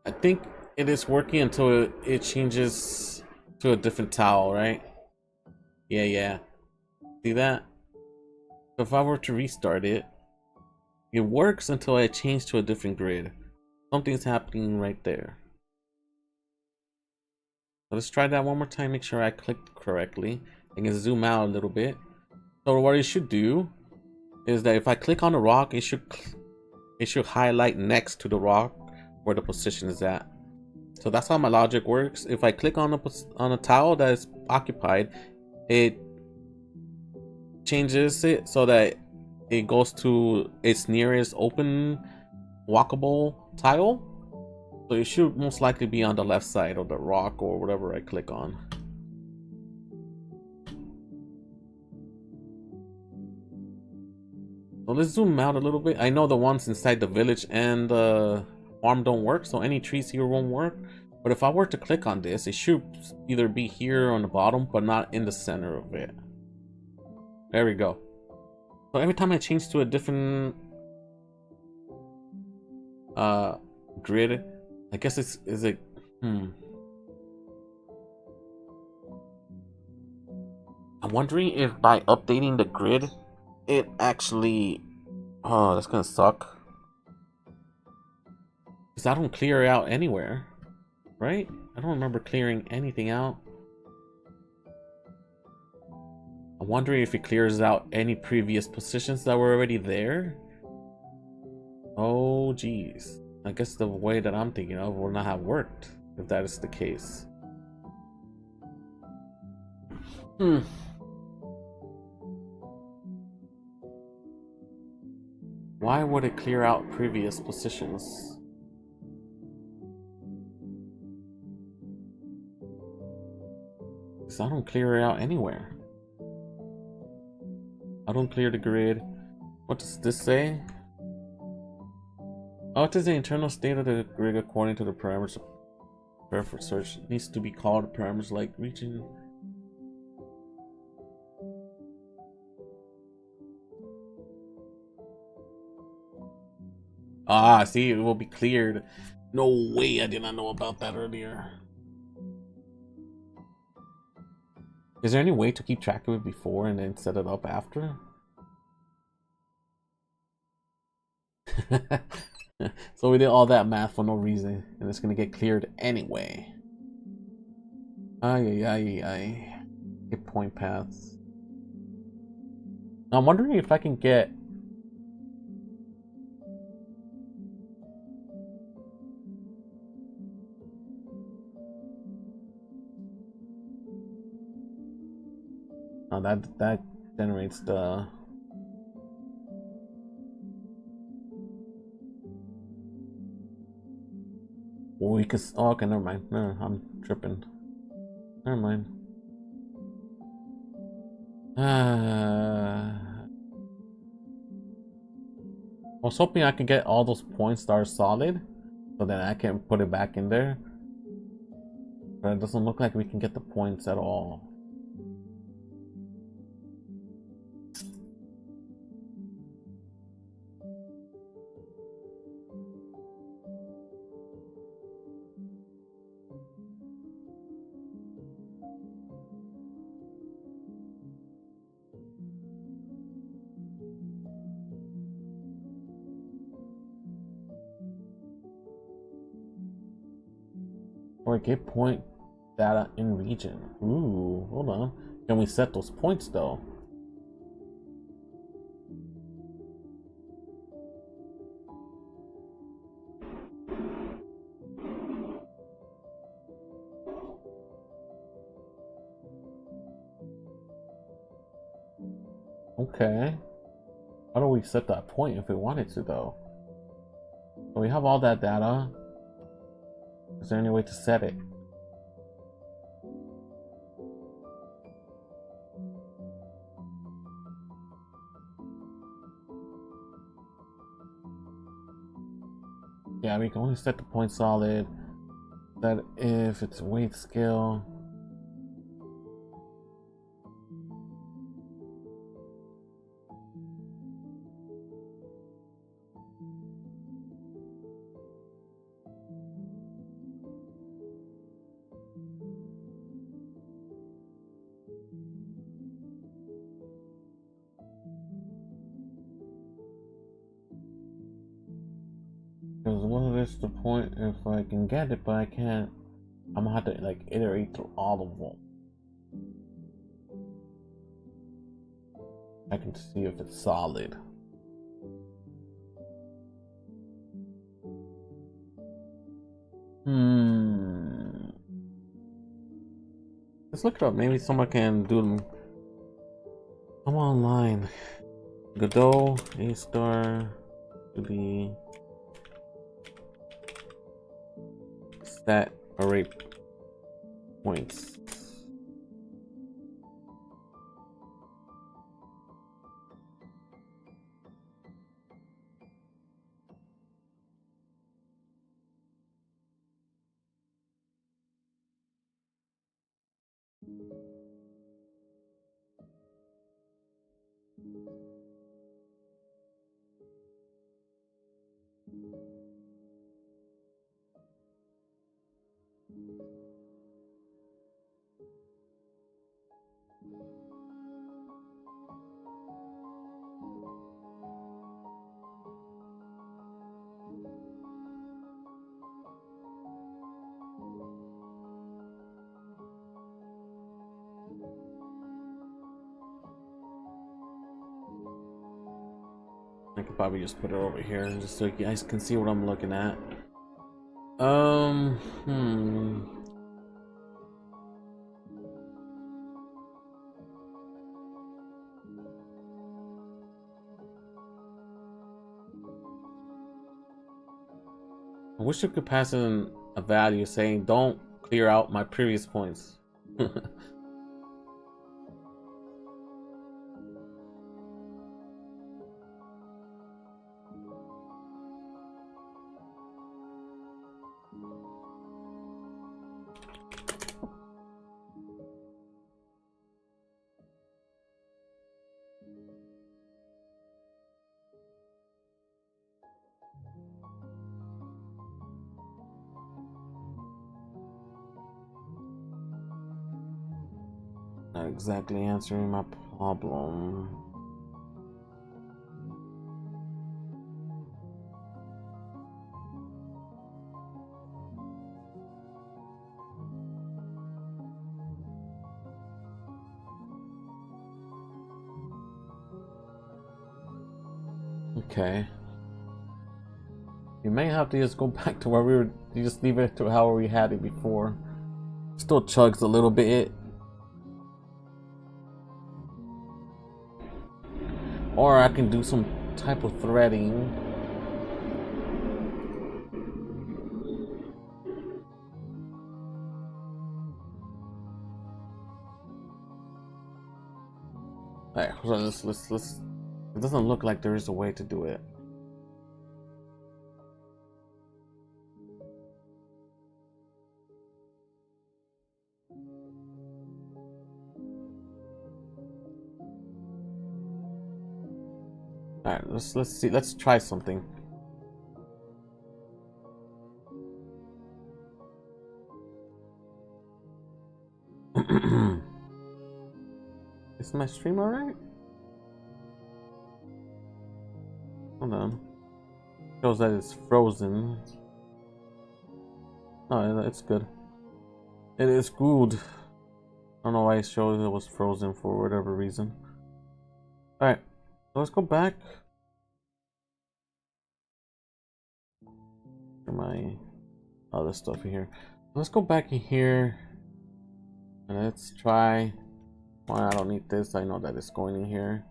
I think it is working until it changes to a different tile, right? Yeah. See that? So if I were to restart it, it works until I change to a different grid. Something's happening right there. So let's try that one more time, make sure I clicked correctly. I can zoom out a little bit. So what it should do is that if I click on the rock, it should highlight next to the rock where the position is at. So that's how my logic works. If I click on a tile that is occupied, it changes it so that it goes to its nearest open walkable tile. So it should most likely be on the left side of the rock or whatever I click on. So let's zoom out a little bit. I know the ones inside the village and the farm don't work, so any trees here won't work. But if I were to click on this, it should either be here on the bottom, but not in the center of it. There we go. So every time I change to a different grid, I guess I'm wondering if by updating the grid, it actually, oh, that's gonna suck. Because I don't clear out anywhere, right? I don't remember clearing anything out. I'm wondering if it clears out any previous positions that were already there. Oh, geez. I guess the way that I'm thinking of will not have worked, if that is the case. Why would it clear out previous positions? Because I don't clear it out anywhere. I don't clear the grid. What does this say? Oh, it is the internal state of the grid according to the parameters of preferred search. It needs to be called parameters like region. Ah, see, it will be cleared. No way, I did not know about that earlier. Is there any way to keep track of it before and then set it up after? So we did all that math for no reason, and it's gonna get cleared anyway. Hit point paths. Now I'm wondering if I can get that generates the we could. Oh, okay, never mind. No, I'm tripping. Never mind. I was hoping I could get all those points that are solid, so that I can put it back in there. But it doesn't look like we can get the points at all. Or get point data in region. Ooh, hold on. Can we set those points though? Okay. How do we set that point if we wanted to though? So we have all that data. Is there any way to set it? Yeah, we can only set the point solid. That if it's weight scale. Because what is the point if I can get it, but I can't? I'm gonna have to like iterate through all of them. I can see if it's solid. Let's look it up. Maybe someone can do them. I'm online. Godot, AStarGrid2D stat array points. I could probably just put it over here just so you guys can see what I'm looking at. I wish you could pass in a value saying don't clear out my previous points. Not exactly answering my problem. Okay. You may have to just go back to where we were. You just leave it to how we had it before. Still chugs a little bit. Or I can do some type of threading. Alright, hold on, let's it doesn't look like there is a way to do it. Alright, let's see, let's try something. Is my stream alright? Hold on. Shows that it's frozen. No, it's good. It is good. I don't know why it shows it was frozen for whatever reason. Alright, so let's go back. My other stuff here. Let's go back in here and let's try. Well, I don't need this. I know that it's going in here.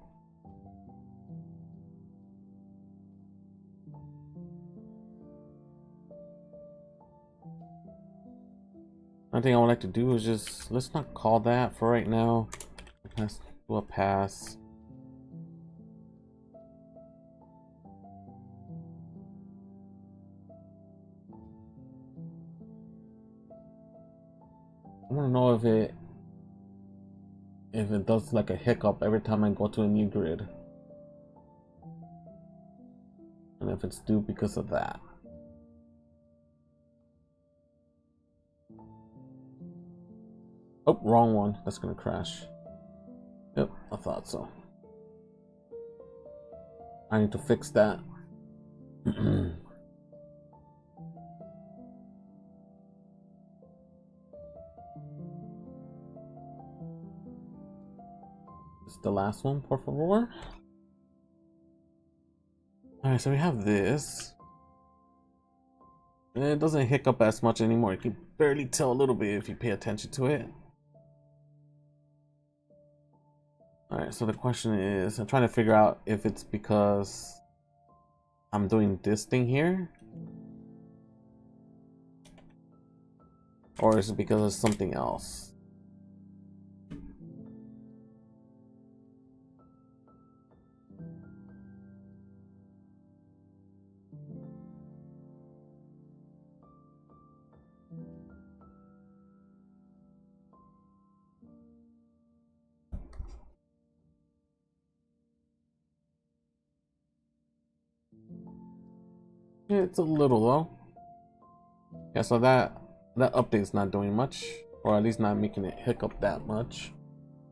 One thing I would like to do is just let's not call that for right now. Let's do a pass. I want to know if it does like a hiccup every time I go to a new grid, and if it's due because of that. Oh, wrong one. That's gonna crash. Yep, I thought so. I need to fix that. It's the last one, por favor. Alright, so we have this. And it doesn't hiccup as much anymore. You can barely tell a little bit if you pay attention to it. Alright, so the question is, I'm trying to figure out if it's because I'm doing this thing here, or is it because of something else? Yeah, it's a little low. Yeah, so that update's not doing much, or at least not making it hiccup that much.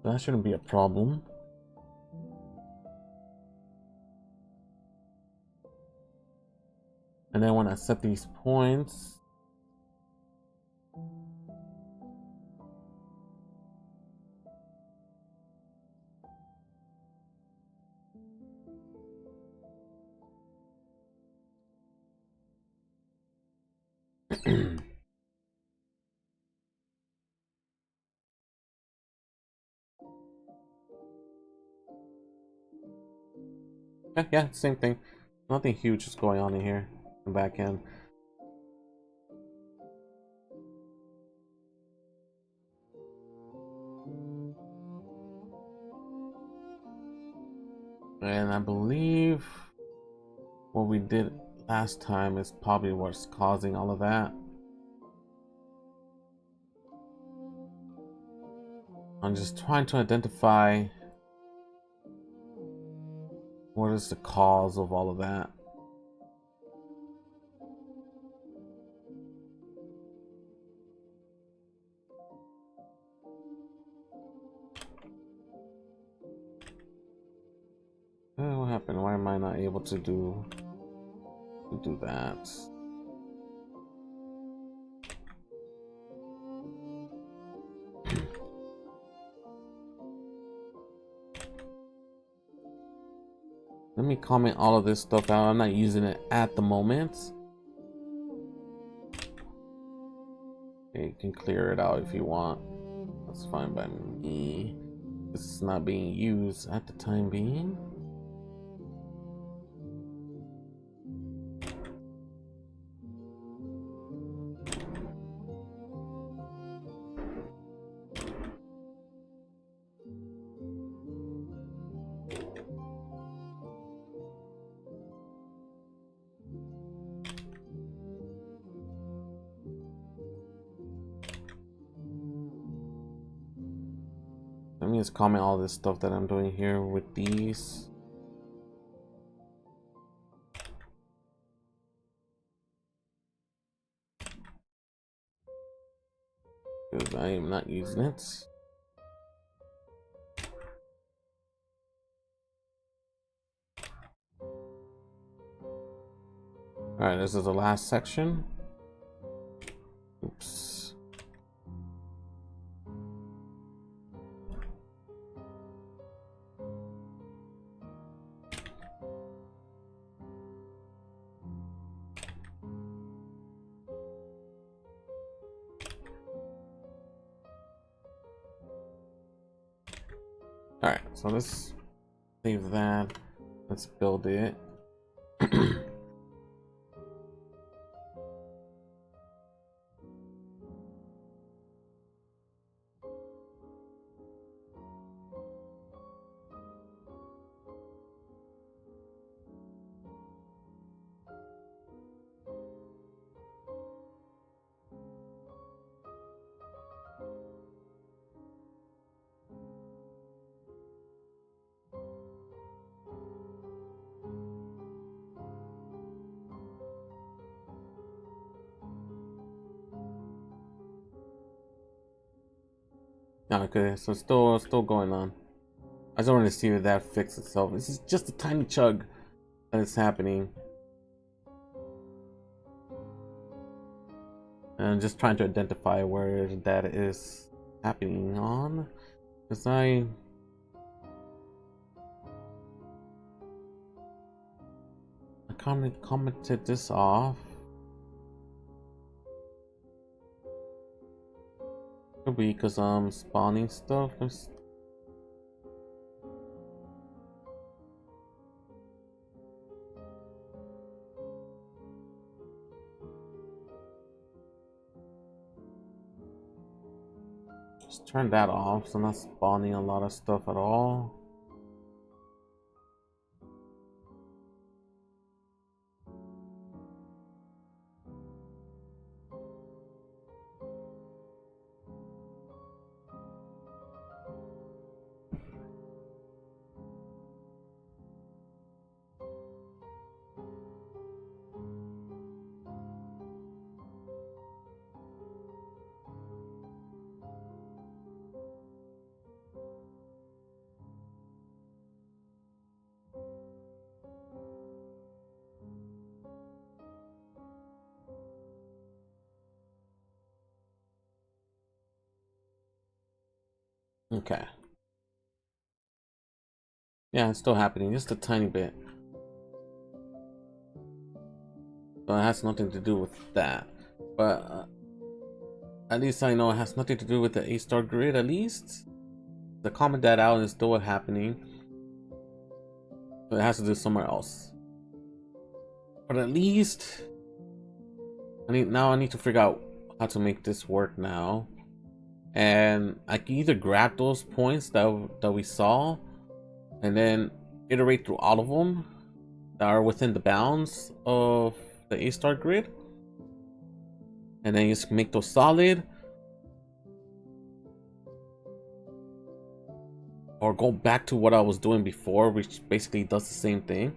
That shouldn't be a problem. And then when I set these points, yeah, same thing. Nothing huge is going on in here, the back end. And I believe what we did last time is probably what's causing all of that. I'm just trying to identify what is the cause of all of that. What happened? Why am I not able to do that? Let me comment all of this stuff out. I'm not using it at the moment. Okay, you can clear it out if you want. That's fine by me. This is not being used at the time being. Let me just comment all this stuff that I'm doing here with these. Because I am not using it. Alright, this is the last section. Oops. Alright, so let's save that. Let's build it. Okay, so still going on. I just wanted to see if that fixed itself. This is just a tiny chug that is happening. And I'm just trying to identify where that is happening on. Because I commented this off. Could be because I'm spawning stuff. Just turn that off, so I'm not spawning a lot of stuff at all. Okay. Yeah, it's still happening, just a tiny bit. So it has nothing to do with that. But at least I know it has nothing to do with the AStarGrid, at least. The comment that out is still happening. So it has to do somewhere else. But at least I need to figure out how to make this work now. And I can either grab those points that we saw and then iterate through all of them that are within the bounds of the AStarGrid, and then just make those solid, or go back to what I was doing before, which basically does the same thing.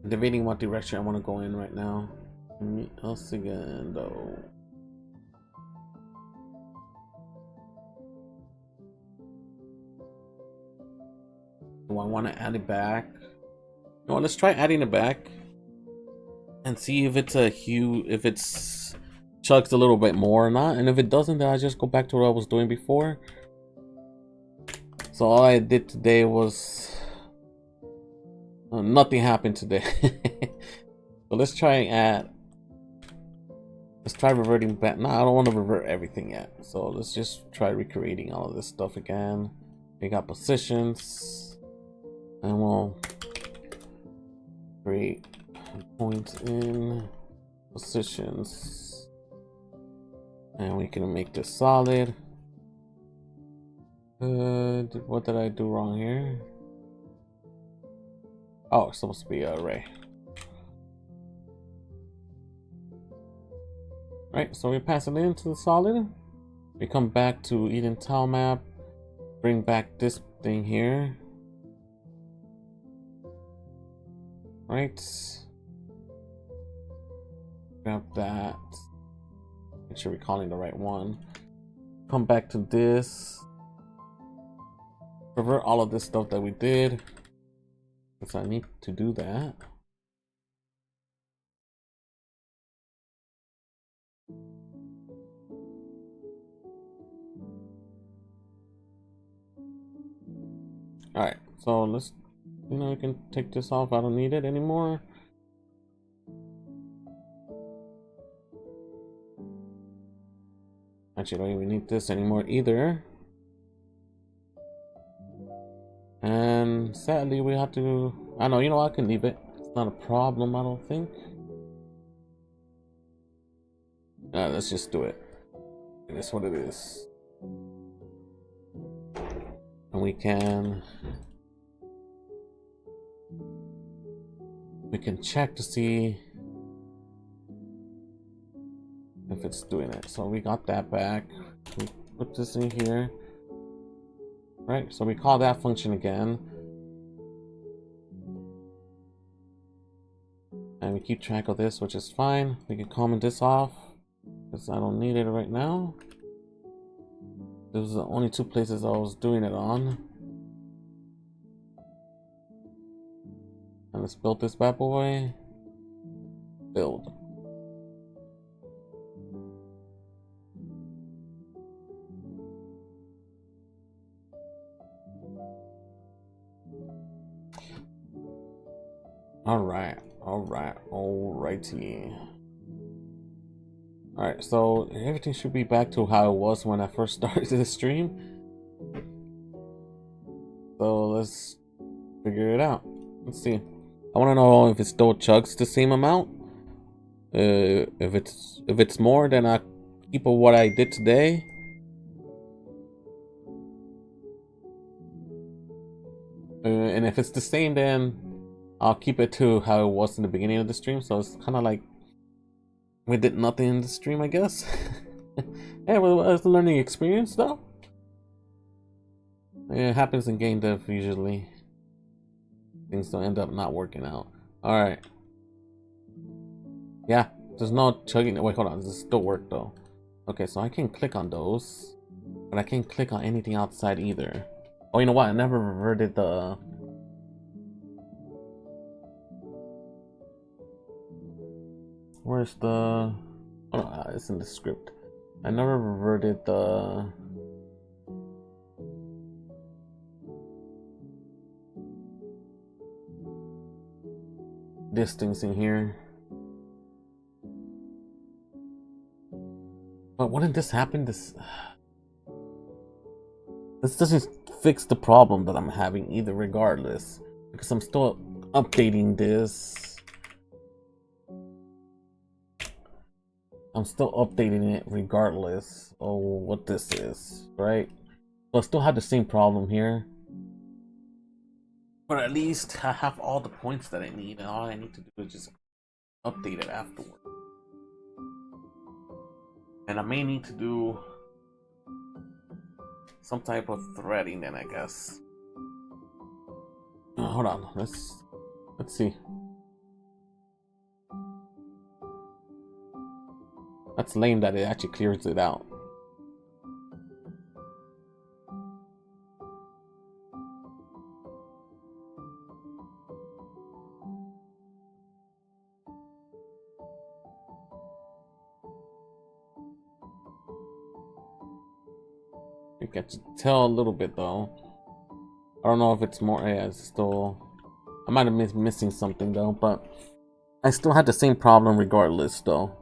Debating what direction I want to go in right now. Else again though. Do I want to add it back? No, let's try adding it back and see if it's if it's chugs a little bit more or not. And if it doesn't, then I just go back to what I was doing before. So all I did today was nothing happened today. So let's try reverting back. No, I don't want to revert everything yet. So let's just try recreating all of this stuff again. We got positions, and we'll create points in positions, and we can make this solid. What did I do wrong here? Oh, it's supposed to be an array. Right, so we pass it into the solid. We come back to Eden tile map, bring back this thing here. Right. Grab that. Make sure we're calling the right one. Come back to this. Revert all of this stuff that we did. Because I need to do that. Alright, so let's, we can take this off. I don't need it anymore. Actually, I don't even need this anymore either. And sadly, we have to, I know, I can leave it. It's not a problem, I don't think. Let's just do it. It is what it is. And we can check to see if it's doing it. So we got that back. We put this in here. Right, so we call that function again. And we keep track of this, which is fine. We can comment this off because I don't need it right now. Those are the only two places I was doing it on. And let's build this bad boy. Build. Alrighty. Alright, so everything should be back to how it was when I first started the stream. So let's figure it out. Let's see. I want to know if it still chugs the same amount. If it's more, then I keep what I did today. And if it's the same, then I'll keep it to how it was in the beginning of the stream. So it's kind of like we did nothing in the stream, I guess. Yeah, well, it's a learning experience, though. It happens in game dev usually. Things don't end up not working out. Alright. Yeah, there's no chugging. Wait, hold on. Does this still work, though? Okay, so I can click on those. But I can't click on anything outside either. Oh, you know what? I never reverted the... Where's the... Oh, no, it's in the script. I never reverted the... Distance in here. But wouldn't this happen? This doesn't fix the problem that I'm having either, regardless. Because I'm still updating this. I'm still updating it regardless of what this is, right? So I still have the same problem here. But at least I have all the points that I need, and all I need to do is just update it afterward. And I may need to do some type of threading then, I guess. Hold on, let's see. That's lame that it actually clears it out. I can tell a little bit though. I don't know if it's more. Yeah, it's still. I might have been missing something though, but I still had the same problem regardless though.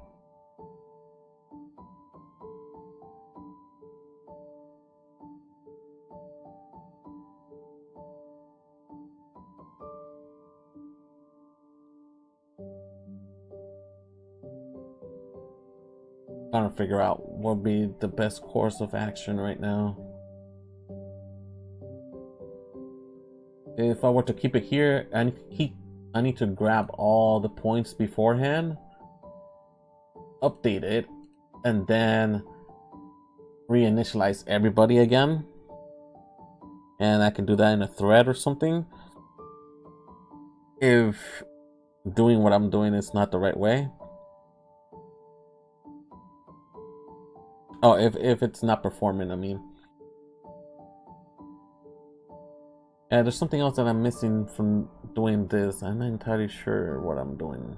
Trying to figure out what would be the best course of action right now. If I were to keep it here, I need to grab all the points beforehand, update it, and then reinitialize everybody again. And I can do that in a thread or something. If doing what I'm doing is not the right way. Oh, if it's not performing, I mean. Yeah, there's something else that I'm missing from doing this. I'm not entirely sure what I'm doing.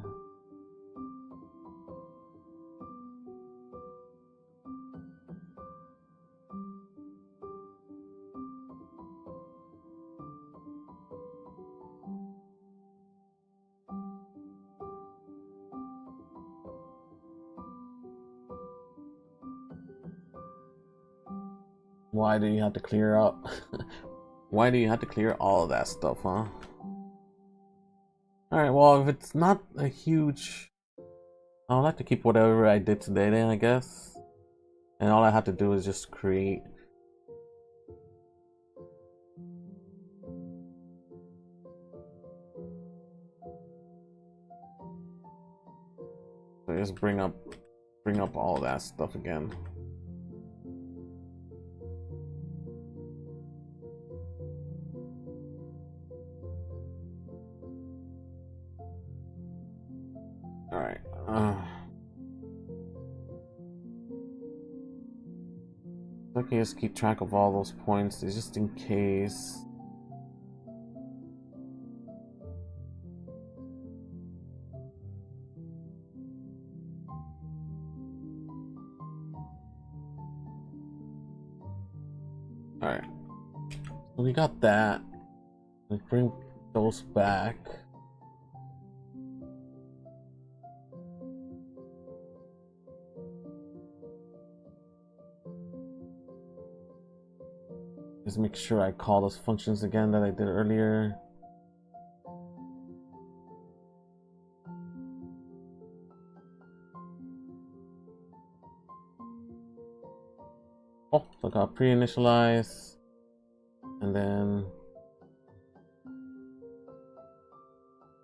Why do you have to clear up? Why do you have to clear all of that stuff, huh? Alright, well, if it's not a huge... I'll have to keep whatever I did today then, I guess. And all I have to do is just create... So just bring up all that stuff again. Alright. I can just keep track of all those points just in case. Alright. So we got that. Let's bring those back. Just make sure I call those functions again that I did earlier. Oh, so I got pre-initialize, and then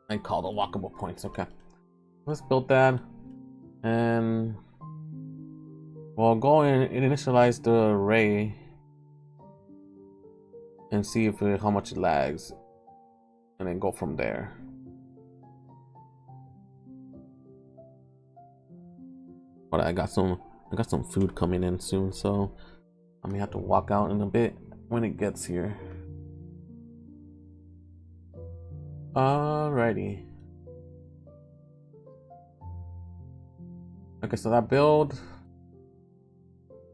I call the walkable points. Okay, let's build that, and we'll go and initialize the array and see if how much it lags, and then go from there. But I got some food coming in soon, so I may have to walk out in a bit when it gets here. Alrighty. Okay, so that build.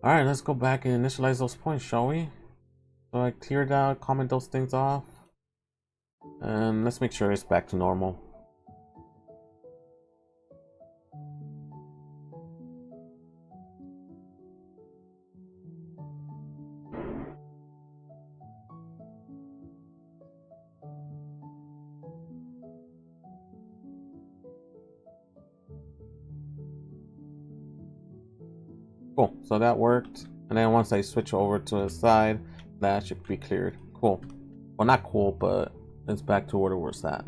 Alright, let's go back and initialize those points, shall we? So I cleared out, comment those things off, and let's make sure it's back to normal. Cool, so that worked, and then once I switch over to the side, that should be cleared. Cool. Well, not cool, but it's back to where it was at.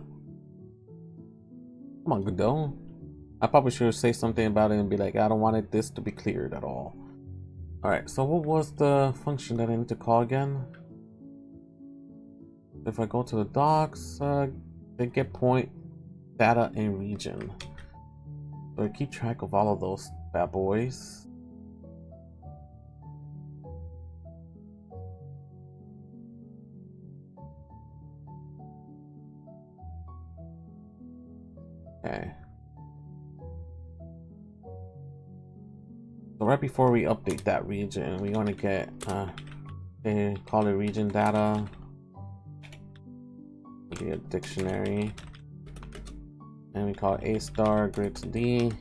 Come on, Godot. I probably should say something about it and be like, I don't want this to be cleared at all. Alright, so what was the function that I need to call again? If I go to the docs, they get point, data, and region. So I keep track of all of those bad boys. Okay. So right before we update that region, we want to get call it region data. Be a dictionary, and we call it AStarGrid2D.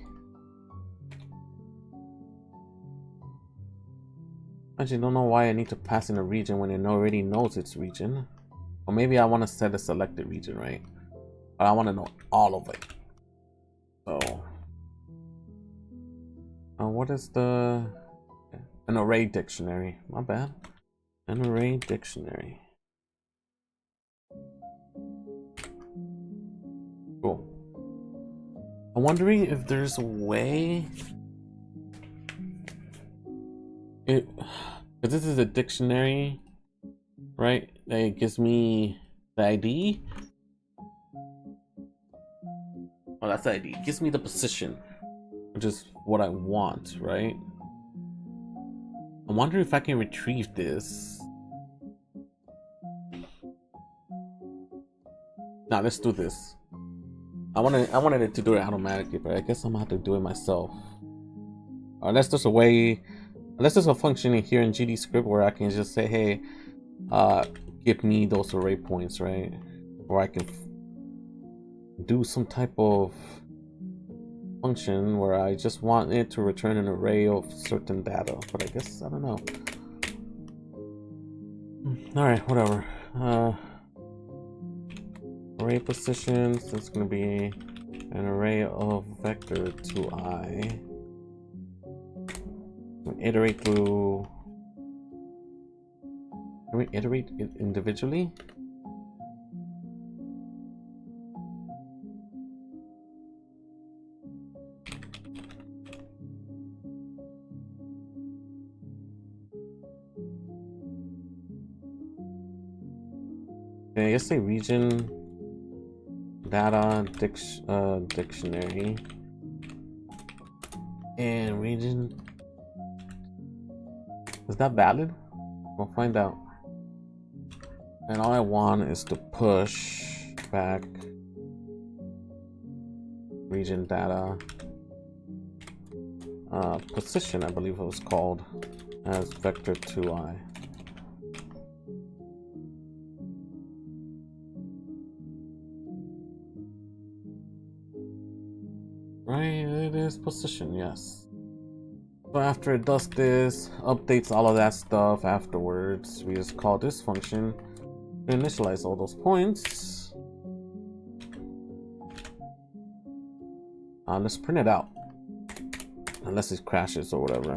Actually, don't know why I need to pass in a region when it already knows its region. Or maybe I want to set a selected region, right? But I want to know all of it. So, what what is the an array dictionary? My bad. An array dictionary. Cool. I'm wondering if there's a way. If this is a dictionary, right? It gives me the ID. Oh, that's the ID. It gives me the position, which is what I want, right? I wonder if I can retrieve this. Now let's do this. I wanted it to do it automatically, but I guess I'm gonna have to do it myself. Unless there's a way, unless there's a function in here in GD script where I can just say, hey, give me those array points, right? Or I can do some type of function where I just want it to return an array of certain data, but I guess I don't know. All right, whatever. Array positions. That's going to be an array of vector 2i. Iterate through. Can we iterate it individually? Okay, I guess say region data dictionary and region. Is that valid? We'll find out. And all I want is to push back region data position, I believe it was called, as vector 2i. Right, it is position, yes. So after it does this, updates all of that stuff afterwards, we just call this function to initialize all those points. Let's print it out. Unless it crashes or whatever.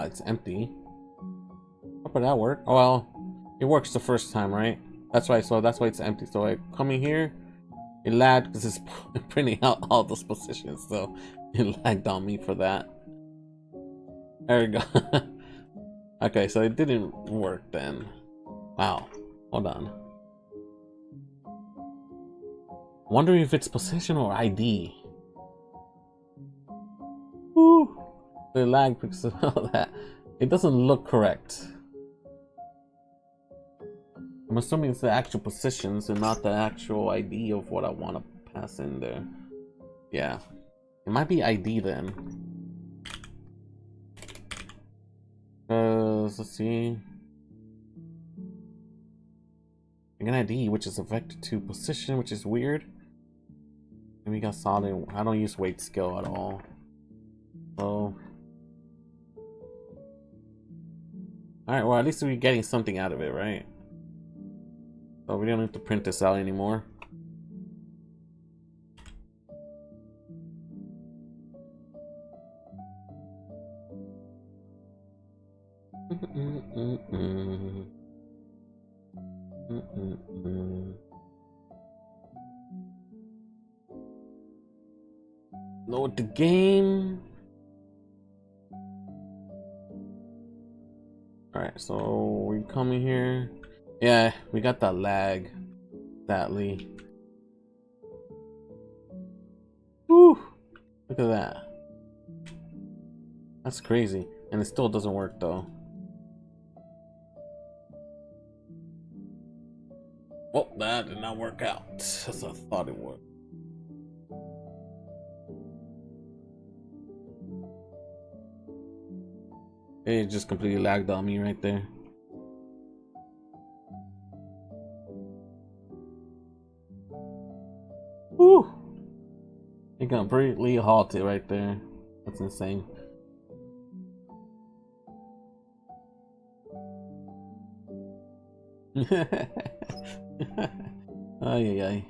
It's empty. How about that work? Oh, well, it works the first time, right? That's right. So that's why it's empty. So I come in here, it lagged because it's printing out all those positions. So it lagged on me for that. There we go. Okay, so it didn't work then. Wow. Hold on. Wondering if it's position or ID. Woo! It lagged because of all that. It doesn't look correct. I'm assuming it's the actual positions and not the actual ID of what I want to pass in there. Yeah. It might be ID then. Let's see. An ID, which is a vector 2 position, which is weird. And we got solid. I don't use weight scale at all. So. Alright, well, at least we're getting something out of it, right? So we don't have to print this out anymore. Load the game. Alright, so we come in here. Yeah, we got that lag. Sadly. Whew! Look at that. That's crazy. And it still doesn't work though. Oh, that did not work out as I thought it would. It just completely lagged on me right there. Whew. It completely halted right there. That's insane. Ay, ay, ay.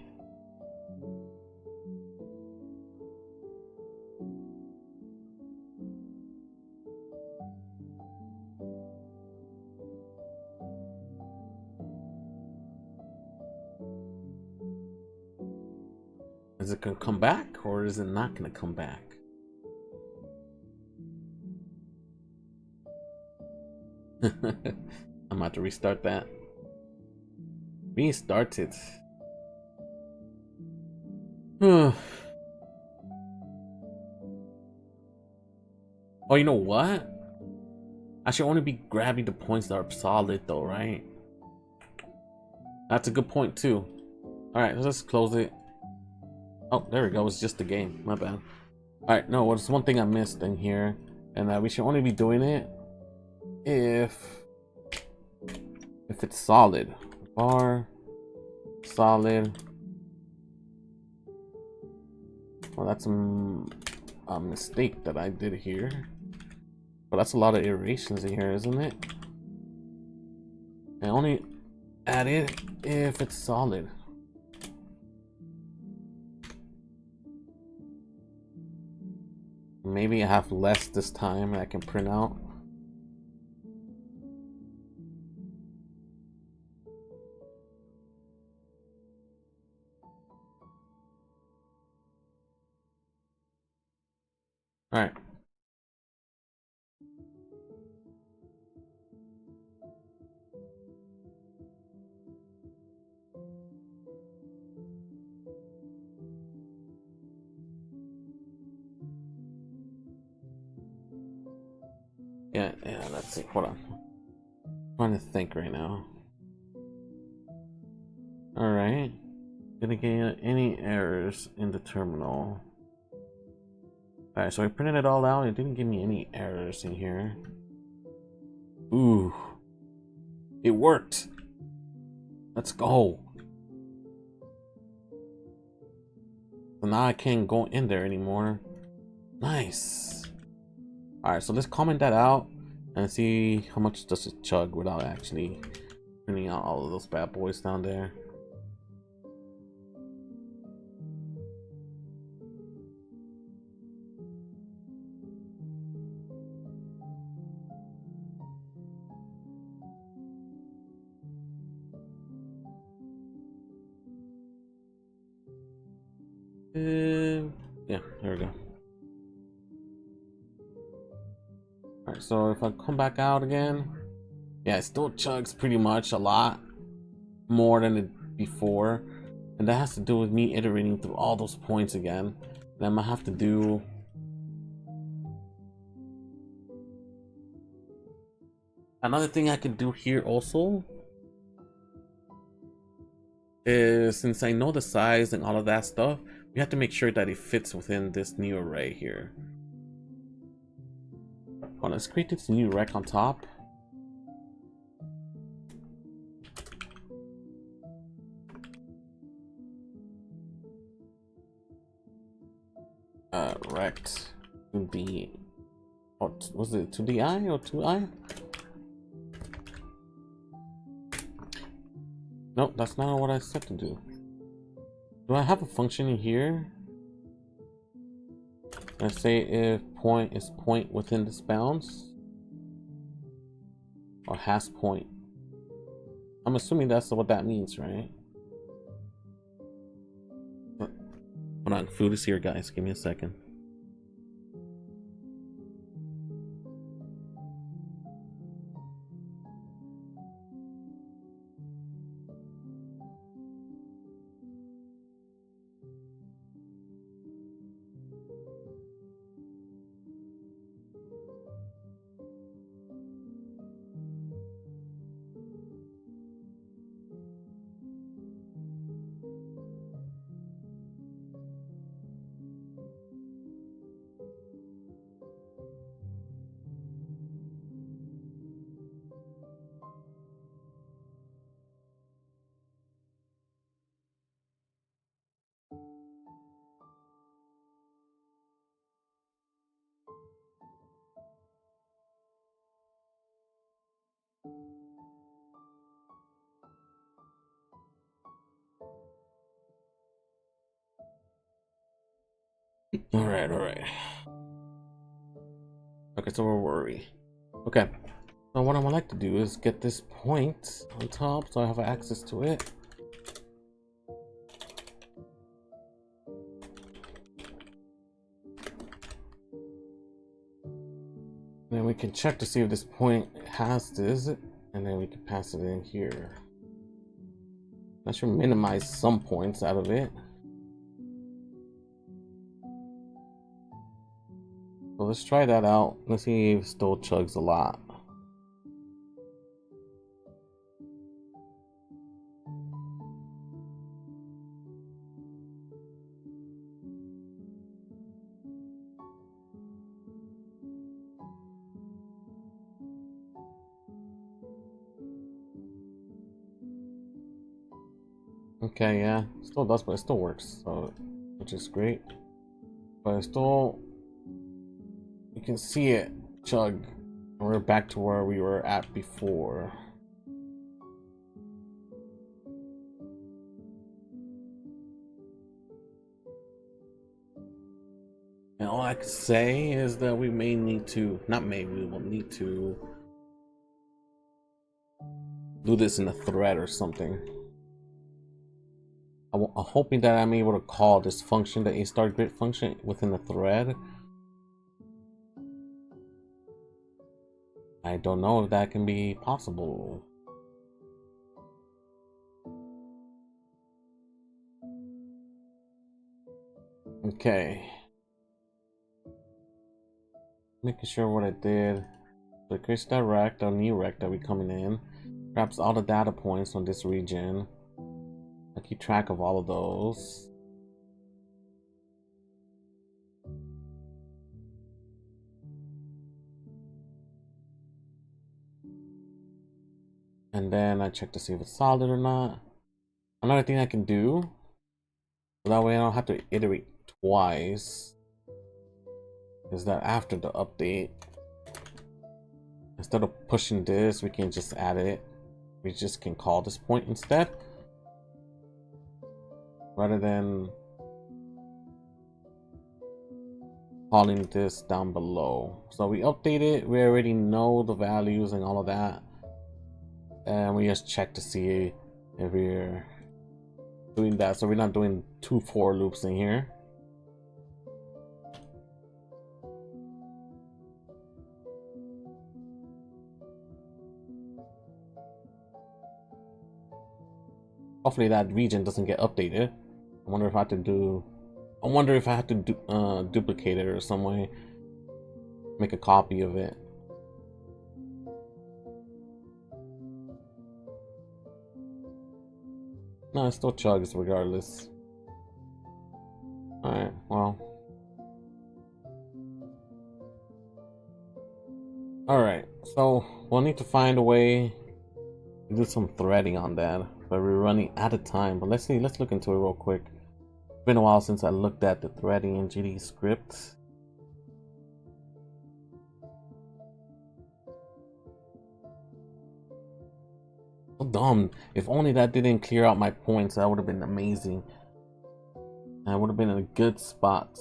Is it gonna come back or is it not gonna come back? I'm about to restart that. Restart it. Oh, you know what? I should only be grabbing the points that are solid though, right? That's a good point too. Alright, let's close it. Oh, there we go. It's just the game. My bad. Alright, no, there's one thing I missed in here. And we should only be doing it if it's solid. Bar solid. Well, that's a mistake that I did here. But that's a lot of iterations in here, isn't it? I only add it if it's solid. Maybe I have less this time I can print out. All right. Yeah, let's see. Hold on. I'm trying to think right now. All right. Didn't get any errors in the terminal. All right, so I printed it all out. It didn't give me any errors in here. Ooh, it worked. Let's go. So now I can't go in there anymore. Nice. All right, so let's comment that out and see how much does it chug without actually printing out all of those bad boys down there. Yeah, there we go. Alright, so if I come back out again, yeah, it still chugs pretty much a lot more than it before. And that has to do with me iterating through all those points again. And I'm gonna have to do another thing I can do here also is, since I know the size and all of that stuff, we have to make sure that it fits within this new array here. Well, let's create this new rec on top. Rect 2D. Oh, was it 2DI or 2I? Nope, that's not what I said to do. Do I have a function in here? Let's say if point is point within this bounds, or has point. I'm assuming that's what that means, right? Hold on, food is here, guys. Give me a second. All right, all right. Okay, so where were we? Okay, so what I would like to do is get this point on top so I have access to it. Then we can check to see if this point has this, and then we can pass it in here. That should minimize some points out of it. So let's try that out. Let's see if it still chugs a lot. Okay, yeah, still does, but it still works, so which is great. But it still, you can see it chug. We're back to where we were at before. And all I can say is that we may need to, not may, we will need to do this in a thread or something. I'm hoping that I'm able to call this function, the AStarGrid function, within the thread. I don't know if that can be possible. Okay. Making sure what I did. So it creates that rect, or new rect that we coming in. Grabs all the data points on this region. I keep track of all of those. And then I check to see if it's solid or not. Another thing I can do, so that way I don't have to iterate twice, is that after the update, instead of pushing this, we can just add it. We just can call this point instead, rather than calling this down below. So we update it, we already know the values and all of that, and we just check to see if we're doing that, so we're not doing 2 for loops in here. Hopefully that region doesn't get updated. I wonder if I have to do, duplicate it or some way, make a copy of it. No, it still chugs regardless. Alright, well. Alright, so we'll need to find a way to do some threading on that, but we're running out of time. But let's see, let's look into it real quick. It's been a while since I looked at the threading in GD script. So dumb. If only that didn't clear out my points, that would have been amazing. I would have been in a good spot.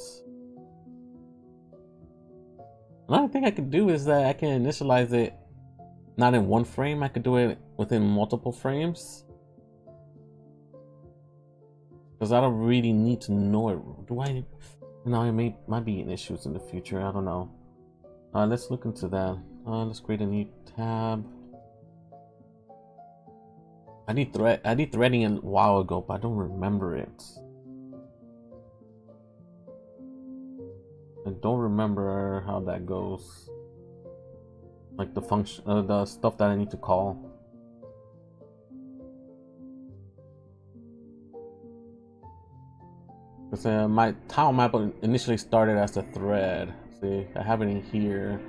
Another thing I could do is that I can initialize it not in one frame. I could do it within multiple frames, because I don't really need to know it. Do I? No, it might be issues in the future. I don't know. Let's look into that. Let's create a new tab. I did threading a while ago, but I don't remember it. I don't remember how that goes. Like the function, the stuff that I need to call. Because my tile map initially started as a thread. See, I have it in here.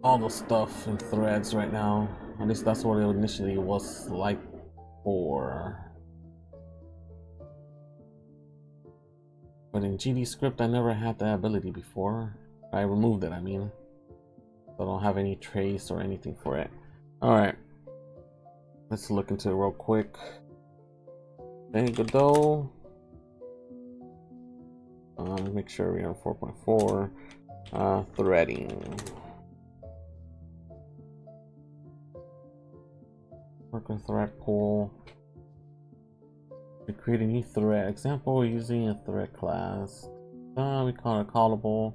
All the stuff in threads right now. At least that's what it initially was like for. But in GD script, I never had that ability before. I removed it, I mean. So I don't have any trace or anything for it. Alright. Let's look into it real quick. Okay, Godot. make sure we're on 4.4. Threading. Work with thread pool. We create a new thread. Example using a thread class. We call it callable.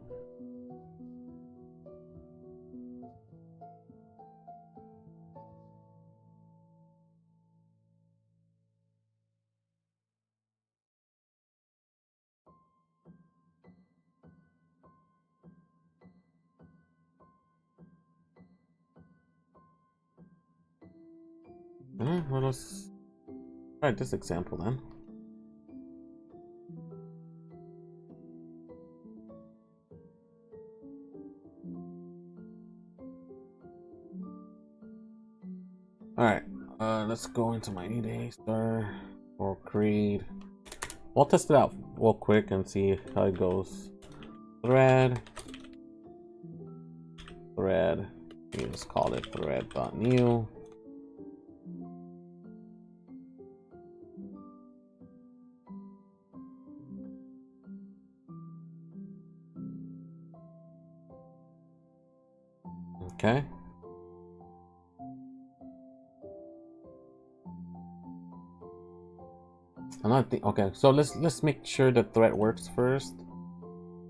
Well, let's try this example then. Alright, let's go into my AStar or create. We'll test it out real quick and see how it goes. Thread. You just call it thread.new. Okay. Another thing. Okay, so let's make sure the thread works first.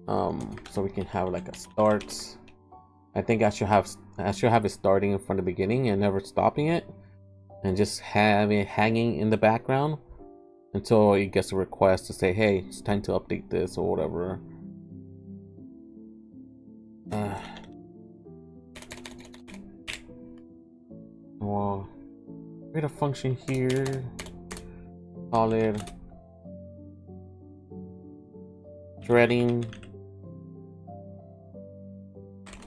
So we can have like a start. I think I should have it starting from the beginning and never stopping it, and just have it hanging in the background until it gets a request to say, hey, it's time to update this or whatever. Well, create a function here, call it threading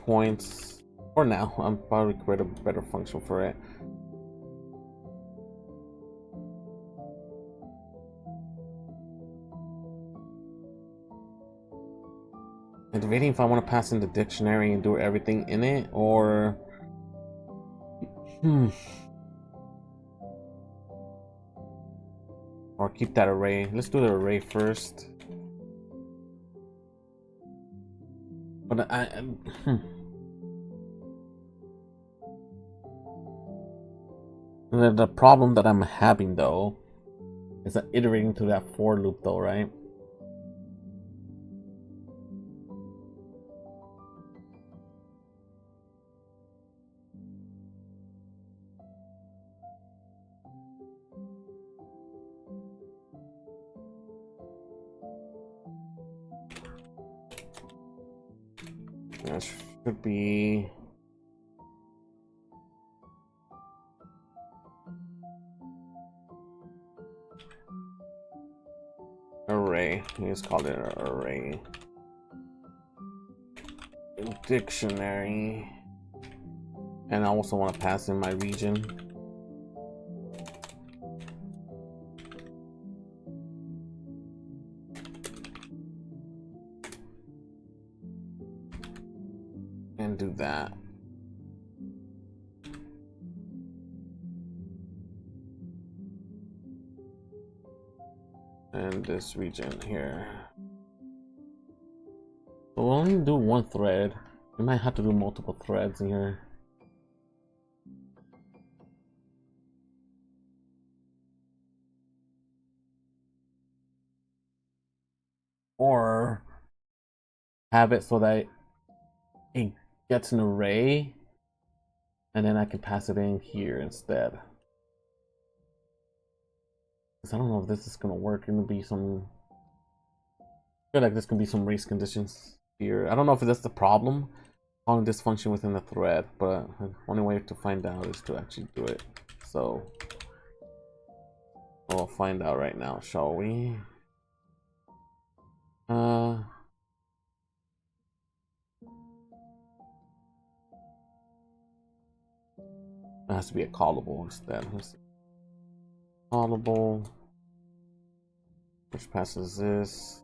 points. For now, I'm probably create a better function for it. I'm debating if I want to pass in the dictionary and do everything in it, or or keep that array. Let's do the array first. But the problem that I'm having though is that iterating through that for loop though, right? That should be array. You just call it an array. Dictionary. And I also want to pass in my region. And do that. And this region here. We'll only do one thread. We might have to do multiple threads in here. Or have it so that it gets an array and then I can pass it in here instead. Because I don't know if this is gonna work. Gonna be some, I feel like this could be some race conditions here. I don't know if that's the problem, calling this function within the thread, but the only way to find out is to actually do it. So we'll find out right now, shall we? It has to be a callable instead. Callable, which passes this,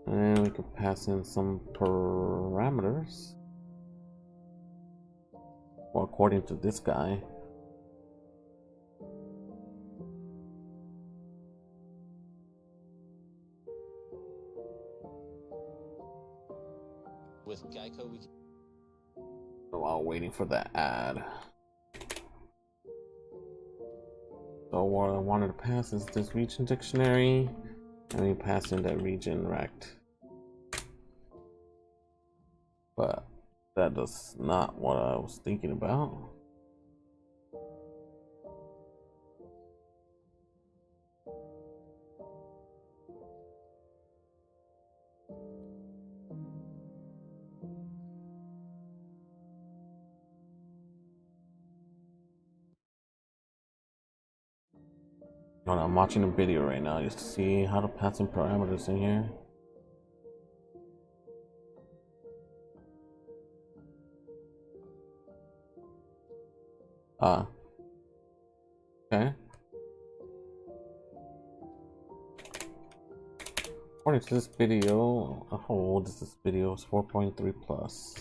and we can pass in some parameters. Well, according to this guy. with Geico, we can... While waiting for the ad. So what I wanted to pass is this region dictionary, and we pass in that region rect. But that is not what I was thinking about. Hold on, I'm watching a video right now just to see how to pass some parameters in here. Okay. According to this video, how old is this video? It's 4.3 plus.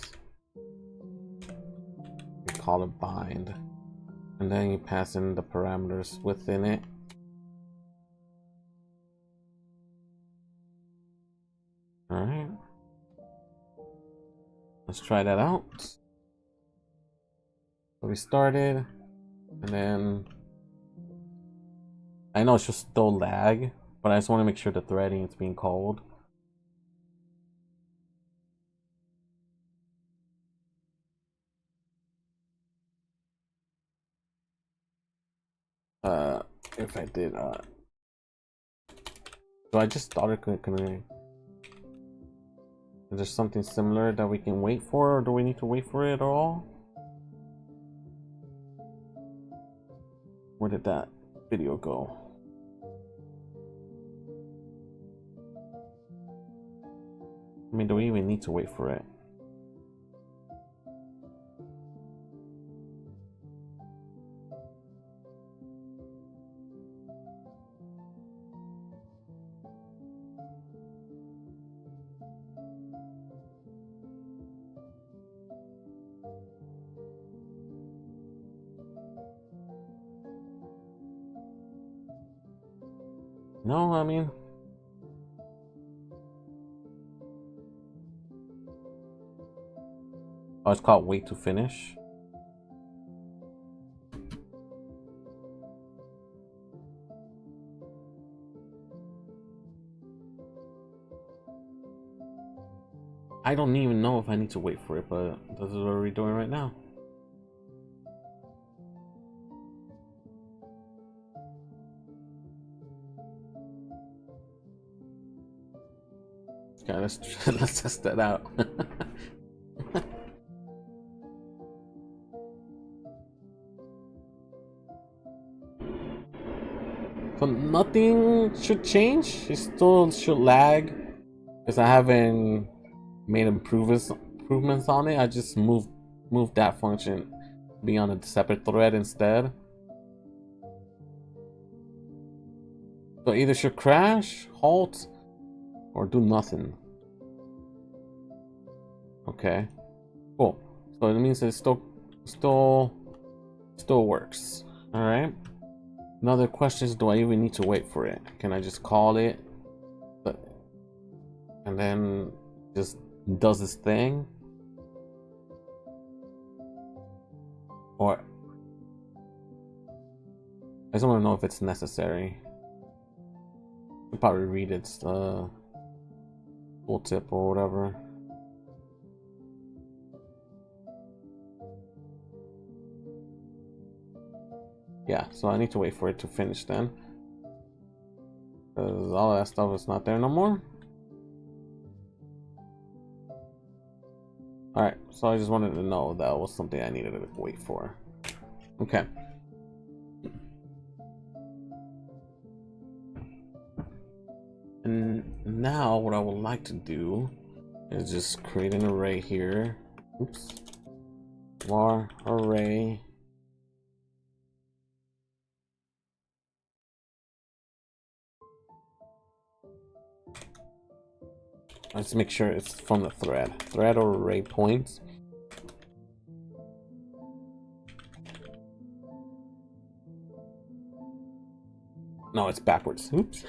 We call it bind. And then you pass in the parameters within it. Alright. Let's try that out. So we started, and then I know it should still lag, but I just want to make sure the threading is being called. If I did, so I just started connecting. Is there something similar that we can wait for, or do we need to wait for it at all? Where did that video go? I mean, do we even need to wait for it? No, I mean, oh, it's called wait to finish. I don't even know if I need to wait for it, but this is what we're doing right now. Okay, let's test that out. So nothing should change. It still should lag because I haven't made improvements on it. I just moved that function to be on a separate thread instead. So either should crash, halt, or do nothing. Okay, cool. So it means it still works. All right. Another question is, do I even need to wait for it? Can I just call it, and then just does this thing? Or I just want to know if it's necessary. I'll probably read its tooltip or whatever. Yeah, so I need to wait for it to finish then, because all that stuff is not there no more. Alright, so I just wanted to know that was something I needed to wait for. Okay. And now what I would like to do is just create an array here. Oops. Var array. Let's make sure it's from the thread. Thread or array points. No, it's backwards. Oops.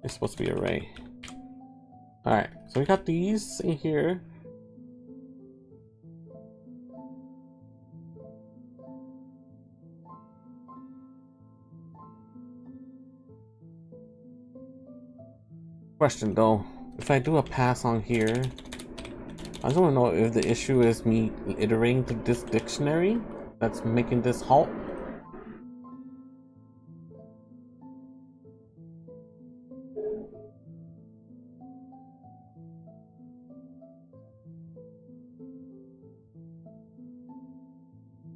It's supposed to be array. Alright, so we got these in here. Question though, if I do a pass on here, I just want to know if the issue is me iterating through this dictionary that's making this halt.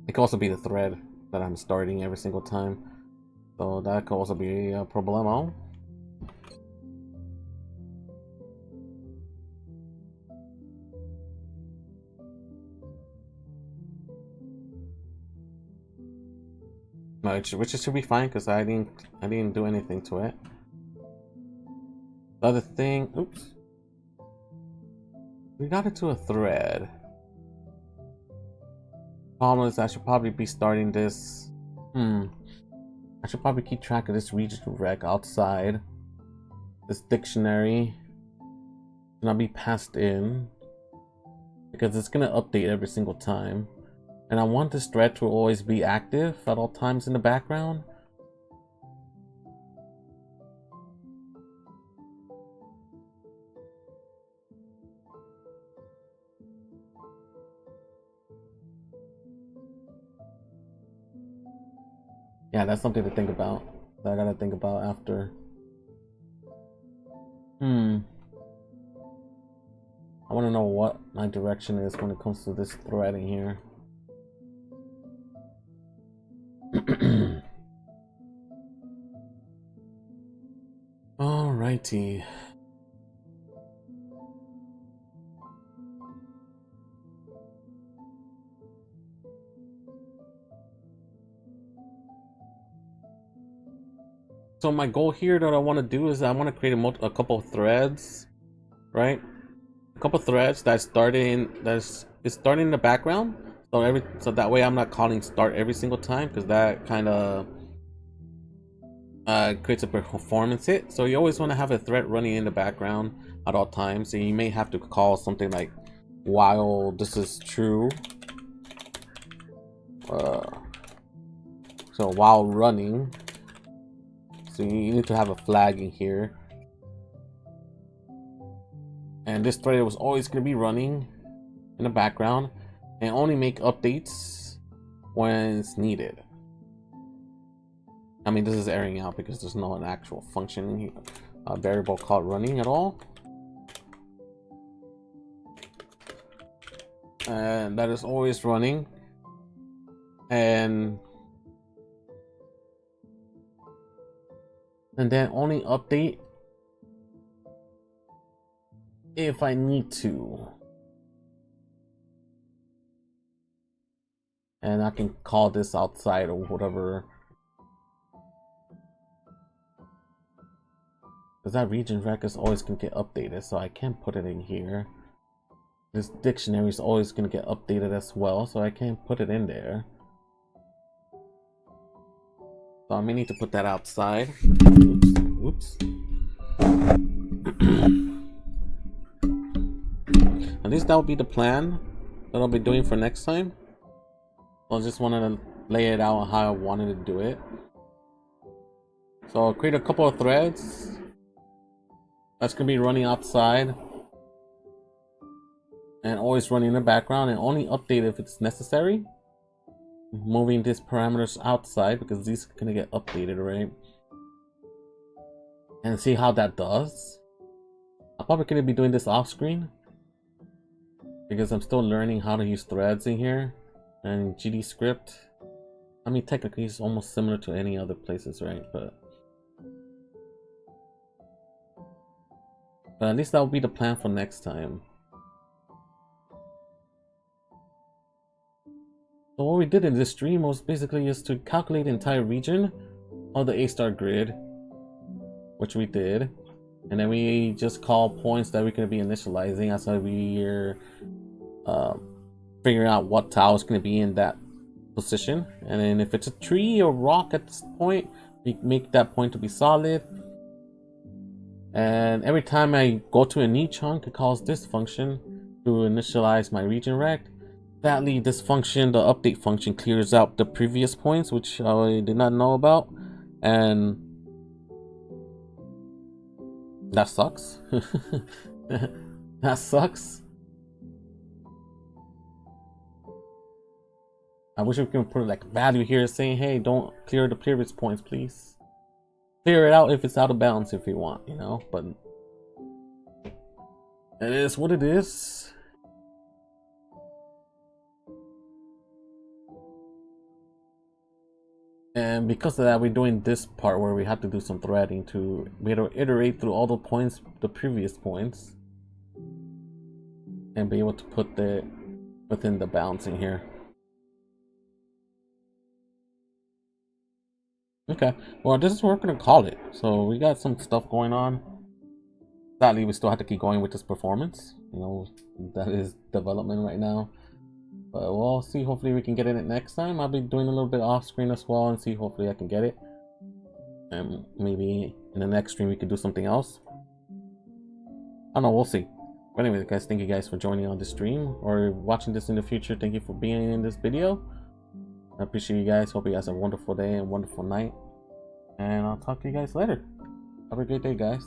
It could also be the thread that I'm starting every single time, so that could also be a problemo. Which should be fine because I didn't do anything to it. The other thing, oops, we got into a thread. Problem is I should probably be starting this. I should probably keep track of this region rec outside. This dictionary should not be passed in because it's gonna update every single time. And I want this thread to always be active at all times in the background. Yeah, that's something to think about. That I gotta think about after. I want to know what my direction is when it comes to this threading here. Alrighty. So my goal here that I want to do is I want to create a couple of threads, right? A couple of threads that starting in the background. So that way I'm not calling start every single time because that kind of creates a performance hit. So you always want to have a thread running in the background at all times. So you may have to call something like while this is true. So while running. So you need to have a flag in here. And this thread was always going to be running in the background and only make updates when it's needed. I mean, this is airing out because there's no an actual function variable called running at all. And that is always running. And then only update if I need to. And I can call this outside or whatever. Because that region rec is always going to get updated, so I can't put it in here. This dictionary is always going to get updated as well, so I can't put it in there. So I may need to put that outside. Oops. At least that will be the plan that I'll be doing for next time. I just wanted to lay it out how I wanted to do it. So I'll create a couple of threads. That's going to be running outside. And always running in the background and only update if it's necessary. Moving these parameters outside because these are going to get updated, right? And see how that does. I'm probably going to be doing this off screen because I'm still learning how to use threads in here and GD script. I mean, technically it's almost similar to any other places, right? But at least that will be the plan for next time. So what we did in this stream was basically just to calculate the entire region of the A-star grid, which we did, and then we just call points that we're going to be initializing as we're figuring out what tile is going to be in that position. And then if it's a tree or rock at this point, we make that point to be solid. And every time I go to a new chunk, it calls this function to initialize my region rect. Sadly, this function, the update function, clears out the previous points, which I did not know about, and that sucks. That sucks. I wish we can put like value here saying, hey, don't clear the previous points, please. Clear it out if it's out of bounds if you want, you know, but it is what it is. And because of that, we're doing this part where we have to do some threading to be able to iterate through all the points, the previous points, and be able to put the within the bounds in here. Okay, well, this is what we're gonna call it. So we got some stuff going on. Sadly, we still have to keep going with this performance. You know, that is development right now. But we'll see. Hopefully we can get it next time. I'll be doing a little bit off screen as well and see. Hopefully I can get it. And maybe in the next stream we could do something else. I don't know. We'll see. But anyway, guys, thank you guys for joining on this stream or watching this in the future. Thank you for being in this video. I appreciate you guys. Hope you guys have a wonderful day and wonderful night. And I'll talk to you guys later. Have a great day, guys.